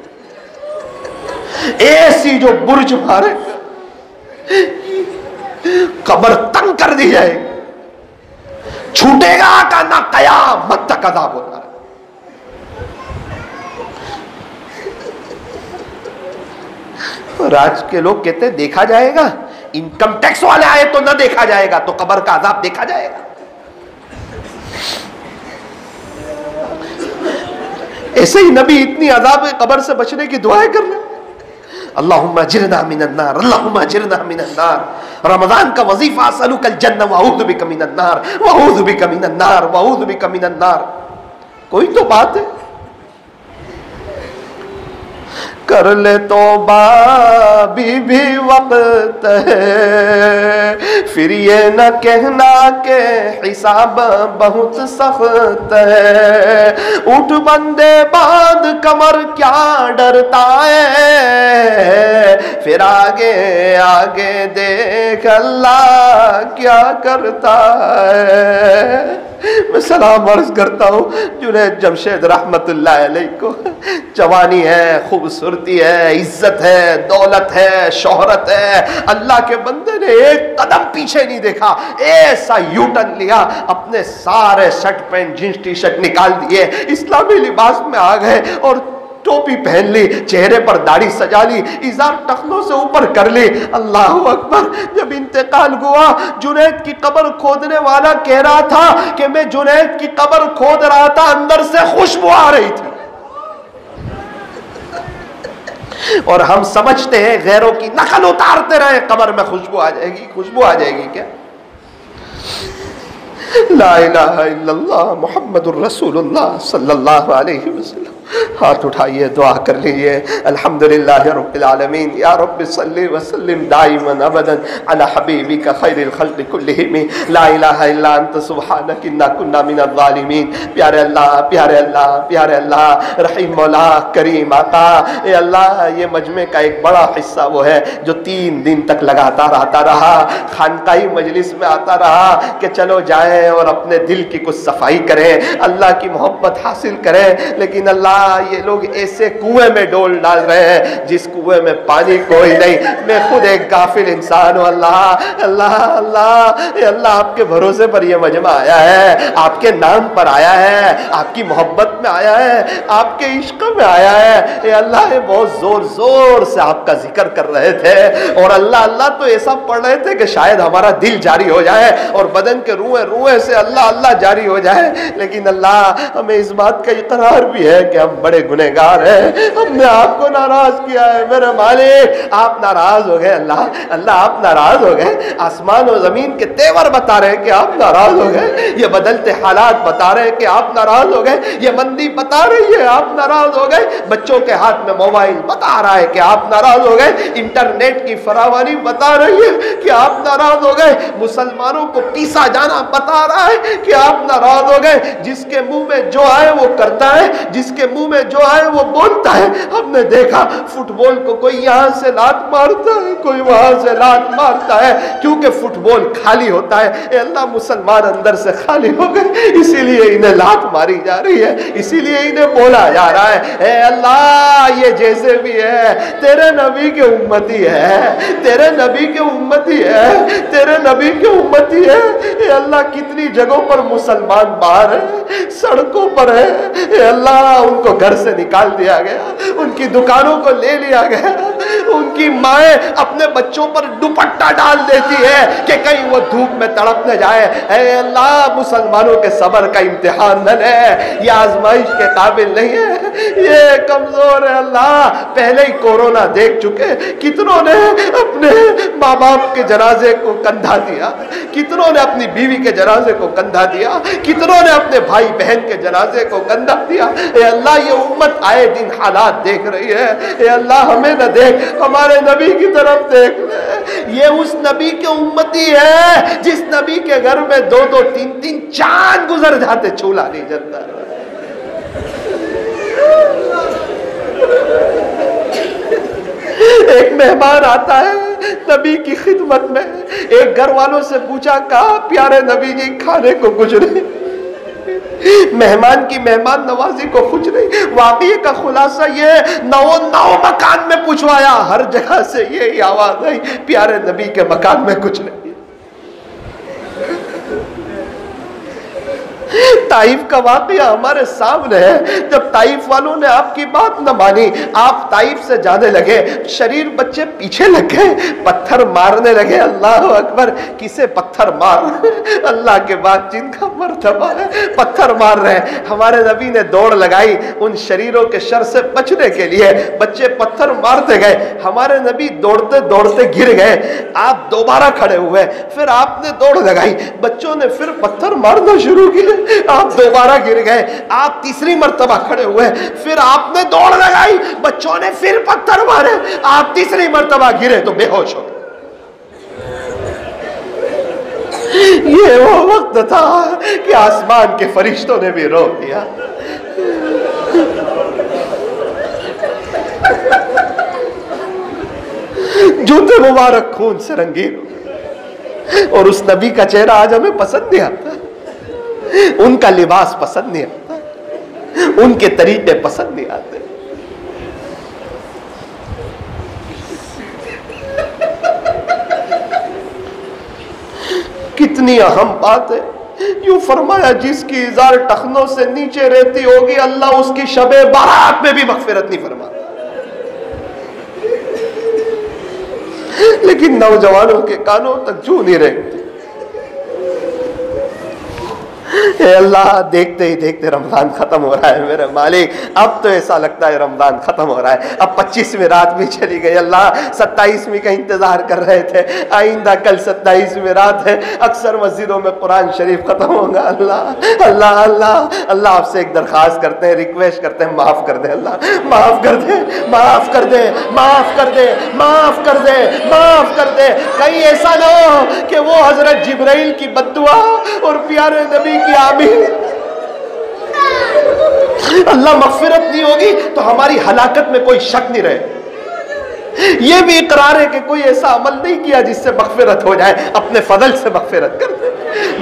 ایسی جو برج مارے قبر تنگ کر دی جائے گی، چھوٹے گا کا نہ قیامت تک عذاب ہوتا ہے۔ اور آج کے لوگ کہتے ہیں دیکھا جائے گا، انکم ٹیکس والے آئے تو نہ دیکھا جائے گا، تو قبر کا عذاب دیکھا جائے گا۔ ایسے ہی نبی اتنی عذاب قبر سے بچنے کی دعائیں کر رہے ہیں، اللہم اجرنا من النار، اللہم اجرنا من النار۔ رمضان کا وظیفہ اسألک الجنہ واعوذ بک من النار، واعوذ بک من النار، واعوذ بک من النار۔ کوئی تو بات ہے، کر لے توبہ بھی وقت ہے، پھر یہ نہ کہنا کہ حساب بہت سخت ہے، اٹھ بندے بعد کمر کیا ڈرتا ہے، پھر آگے آگے دیکھ اللہ کیا کرتا ہے۔ میں سلام عرض کرتا ہوں جنید جمشید رحمت اللہ علیہ کو، جوانی ہے، خوبصورتی ہے، عزت ہے، دولت ہے، شہرت ہے، اللہ کے بندے نے ایک قدم پیچھے نہیں دیکھا، ایسا یو ٹرن لیا، اپنے سارے shirt pant jeans T shirt نکال دیے، اسلامی لباس میں آ گئے اور ٹوپی پہن لی، چہرے پر داڑھی سجا لی، ازار ٹخنوں سے اوپر کر لی. اللہ اکبر. جب انتقال ہوا جنید کی قبر کھودنے والا کہہ رہا تھا کہ میں جنید کی قبر کھود رہا تھا، اندر سے خوشبو آ رہی تھی. اور ہم سمجھتے ہیں غیروں کی نقل اتارتے رہے قبر میں خوشبو آ جائے گی. خوشبو آ جائے گی کیا؟ لا الہ الا اللہ محمد الرسول اللہ صلی اللہ علیہ وسلم. ہاتھ اٹھائیے، دعا کر لیجئے. الحمدللہ رب العالمین. یا رب صلی وسلم دائما ابدا علی حبیبک خیر الخلق کلہم. لا الہ الا انت سبحانک انا کنا من الظالمین. پیارے اللہ، پیارے اللہ، پیارے اللہ، رحیم مولا، کریم آقا. اے اللہ، یہ مجمع کا ایک بڑا حصہ وہ ہے جو 3 دن تک لگاتار آتا رہا، خانقاہی مجلس میں آتا رہا کہ چلو جائیں اور اپنے دل کی کچھ صفائی کریں، اللہ کی محبت حاصل کریں. لیکن اللہ، یہ لوگ ایسے کنویں میں ڈول ڈال رہے ہیں جس کنویں میں پانی کوئی نہیں. میں خود ایک غافل انسان ہوں. اللہ اللہ اللہ، اے اللہ، آپ کے بھروسے پر یہ مجمع آیا ہے، آپ کے نام پر آیا ہے، آپ کی محبت میں آیا ہے، آپ کے عشق میں آیا ہے. اے اللہ، یہ بہت زور زور سے آپ کا ذکر کر رہے تھے، اور اللہ اللہ تو ایسا پڑھ رہے تھے کہ شاید ہمارا دل جاری ہو جائے اور بدن کے روئے روئے سے اللہ اللہ جاری ہو جائے. لیکن اللہ، ہمیں اس بات کا اقرار بھی ہے کہ ہم بڑے گنہگار ہیں، ہم نے آپ کو ناراض کیا ہے. میرے مالک، آپ ناراض ہو گئے. اللہ اللہ، آپ ناراض ہو گئے. آسمان و زمین کے تیور بتا رہے ہیں کہ آپ ناراض ہو گئے. یہ بدلتے حالات بتا رہے ہیں کہ آپ ناراض ہو گئے. یہ مندی بتا رہی ہے آپ ناراض ہو گئے. بچوں کے ہاتھ میں موبائل بتا رہا ہے کہ آپ ناراض ہو گئے. انٹرنیٹ کی فراوانی بتا رہی ہے کہ آپ ناراض ہو گئے. مسلمانوں کو پیسا جانا بتا رہا ہے کہ آپ ناراض ہو گئے. جس کے منہ میں جو آئے وہ کرتا ہے، جس کے منہ میں جو آئے وہ بولتا ہے. ہم نے دیکھا فٹ بال کو کوئی یہاں سے لات مارتا ہے، کوئی وہاں سے لات مارتا ہے، کیونکہ فٹ بال خالی ہوتا ہے. اے اللہ، مسلمان اندر سے خالی ہو گئے، اسی لیے انہیں لات ماری جا رہی ہے، اسی لیے انہیں بولا جا رہا ہے. اے اللہ، یہ جیسے بھی ہے تیرے نبی کے امتی ہے، تیرے نبی کے امتی ہے، تیرے نبی کے امتی ہے. اے اللہ، کتنی جگہوں پر مسلمان باہر ہیں، سڑکوں پر ہے. اے اللہ، ان کو گھر سے نکال دیا گیا، ان کی دکانوں کو لے لیا گیا. ان کی مائیں اپنے بچوں پر دوپٹہ ڈال دیتی ہے کہ کہیں وہ دھوپ میں تڑپ نہ جائے. اے اللہ، مسلمانوں کے صبر کا امتحان نہ لے، یہ آزمائش کے قابل نہیں ہے، یہ کمزور ہے. اللہ، پہلے ہی کورونا دیکھ چکے، کتنوں نے اپنے ماں باپ کے جنازے کو کندھا دیا، کتنوں نے اپنی بیوی کے جنازے کو کندھا دیا، کتنوں نے اپنے بھائی بہن کے جنازے کو کندھا دیا. اے اللہ، یہ امت آئے دن حالات دیکھ رہی ہے. اے اللہ، ہمیں نہ دیکھ، ہمارے نبی کی طرف دیکھ لے. یہ اس نبی کے امتی ہے جس نبی کے گھر میں 2-2 3-3 چاند گزر جاتے، چولہا نہیں جلتا. ایک مہمان آتا ہے نبی کی خدمت میں، ایک گھر والوں سے پوچھا، کہا پیارے نبی جی کھانے کو کچھ نہیں. مہمان کی مہمان نوازی کو کچھ نہیں. واقعے کا خلاصہ یہ 9 مکان میں پوچھوایا، ہر جگہ سے یہی آواز آئی، پیارے نبی کے مکان میں کچھ نہیں. طائف کا واقعہ ہمارے سامنے ہے. جب طائف والوں نے آپ کی بات نہ مانی، آپ طائف سے جانے لگے، شریر بچے پیچھے لگ گئے، پتھر مارنے لگے. اللہ اکبر. کسے پتھر مار؟ اللہ کے بعد جن کا مرتبہ ہے پتھر مار رہے ہیں. ہمارے نبی نے دوڑ لگائی ان شریروں کے شر سے بچنے کے لیے. بچے پتھر مارتے گئے، ہمارے نبی دوڑتے دوڑتے گر گئے. آپ دوبارہ کھڑے ہوئے، پھر آپ نے دوڑ لگائی، بچوں نے پھر پتھر مارنا شروع کیا. آپ دوبارہ گر گئے، آپ تیسری مرتبہ کھڑے ہوئے، پھر آپ نے دوڑ لگائی، بچوں نے پھر پتھر مارے، آپ تیسری مرتبہ گرے تو بے ہوش ہو گئے. یہ وہ وقت تھا کہ آسمان کے فرشتوں نے بھی رو دیا. جوتے مبارک خون سے رنگین ہو، اور اس نبی کا چہرہ آج ہمیں پسند نہیں آتا، ان کا لباس پسند نہیں آتا، ان کے طریقے پسند نہیں آتے. کتنی اہم بات ہے یوں فرمایا جس کی ازار ٹخنوں سے نیچے رہتی ہوگی اللہ اس کی شب بارات میں بھی مغفرت نہیں فرماتا. لیکن نوجوانوں کے کانوں تک جو نہیں رہتی. اے اللہ دیکھتے ہی دیکھتے رمضان ختم ہو رہا ہے میرے مالک. اب تو ایسا لگتا ہے رمضان ختم ہو رہا ہے. اب 25ویں رات بھی چلی گئی. اللہ 27ویں کا انتظار کر رہے تھے. آئندہ کل 27ویں رات ہے. اکثر مسجدوں میں قرآن شریف ختم ہوگا. اللہ اللہ اللہ اللہ آپ سے ایک درخواست کرتے ہیں, ریکویسٹ کرتے ہیں, معاف کر دیں اللہ, معاف کر دیں, معاف کر دیں, معاف کر دیں, معاف کر دیں, معاف کر دیں. کہیں ایسا نہ ہو کہ وہ حضرت جبرائیل کی بددعا اور پیارے نبی کی آمین. اللہ مغفرت نہیں ہوگی تو ہماری ہلاکت میں کوئی شک نہیں رہے. یہ بھی اقرار ہے کہ کوئی ایسا عمل نہیں کیا جس سے مغفرت ہو جائے. اپنے فضل سے مغفرت کر دے.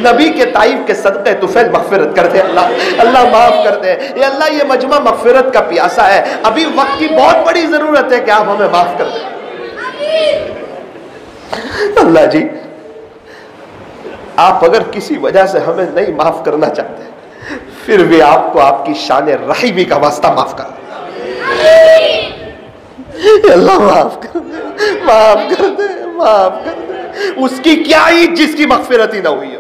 نبی کے طائف کے صدقے طفیل مغفرت کر دے اللہ, اللہ معاف کر دے. یہ اللہ یہ مجمع مغفرت کا پیاسا ہے. ابھی وقت کی بہت بڑی ضرورت ہے کہ آپ ہمیں معاف کر دیں. اللہ جی آپ اگر کسی وجہ سے ہمیں نہیں معاف کرنا چاہتے پھر بھی آپ کو آپ کی شان رحیمی کا واسطہ معاف کر دے. اللہ معاف کر دے, معاف کر دے, معاف کر دے. اس کی کیا عید جس کی مغفرت ہی نہ ہوئی ہو.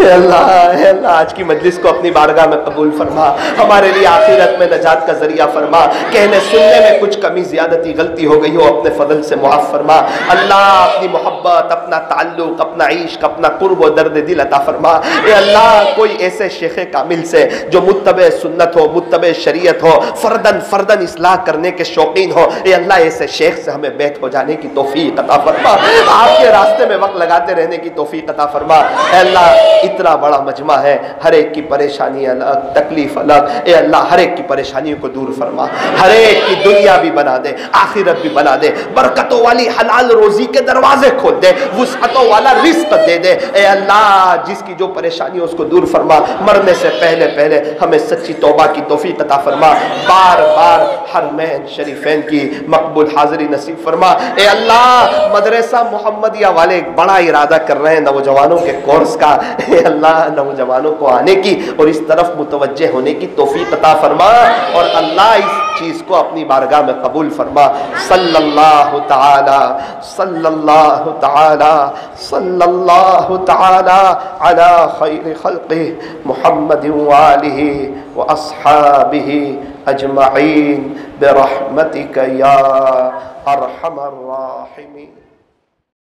اے اللہ آج کی مجلس کو اپنی بارگاہ میں قبول فرما. ہمارے لیے آخرت میں نجات کا ذریعہ فرما. کہنے سننے میں کچھ کمی زیادتی غلطی ہو گئی ہو اپنے فضل سے معاف فرما. اللہ اپنی محبت, اپنا تعلق, اپنا عشق, اپنا قرب و درد دل عطا فرما. اے اللہ کوئی ایسے شیخ کامل سے جو متبع سنت ہو, متبع شریعت ہو, فردن اصلاح کرنے کے شوقین ہو, اے اللہ ایسے شیخ سے ہمیں بیعت ہو جانے کی توفیق عطا فرما. آپ کے راستے میں وقت لگاتے رہنے کی توفیق عطا فرما. اے اللہ اتنا بڑا مجمع ہے, ہر ایک کی پریشانی الگ, تکلیف الگ. اے اللہ ہر ایک کی پریشانیوں کو دور فرما. ہر ایک کی دنیا بھی بنا دے, آخرت بھی بنا دے. برکتوں والی حلال روزی کے دروازے کھول دے, وسعتوں والا رزق دے دے. اے اللہ جس کی جو پریشانی ہے اس کو دور فرما. مرنے سے پہلے ہمیں سچی توبہ کی توفیق عطا فرما. بار بار حرمین شریفین کی مقبول حاضری نصیب فرما. اے اللہ مدرسہ محمدیہ والے ایک بڑا ارادہ کر رہے ہیں نوجوانوں کے کورس کا. اے اللہ نوجوانوں کو آنے کی اور اس طرف متوجہ ہونے کی توفیق عطا فرما. اور اللہ اس چیز کو اپنی بارگاہ میں قبول فرما. صلی اللہ تعالی علی خیر خلقہ محمد وآلہ واصحابہ اجمعین برحمتک یا ارحم الراحمین.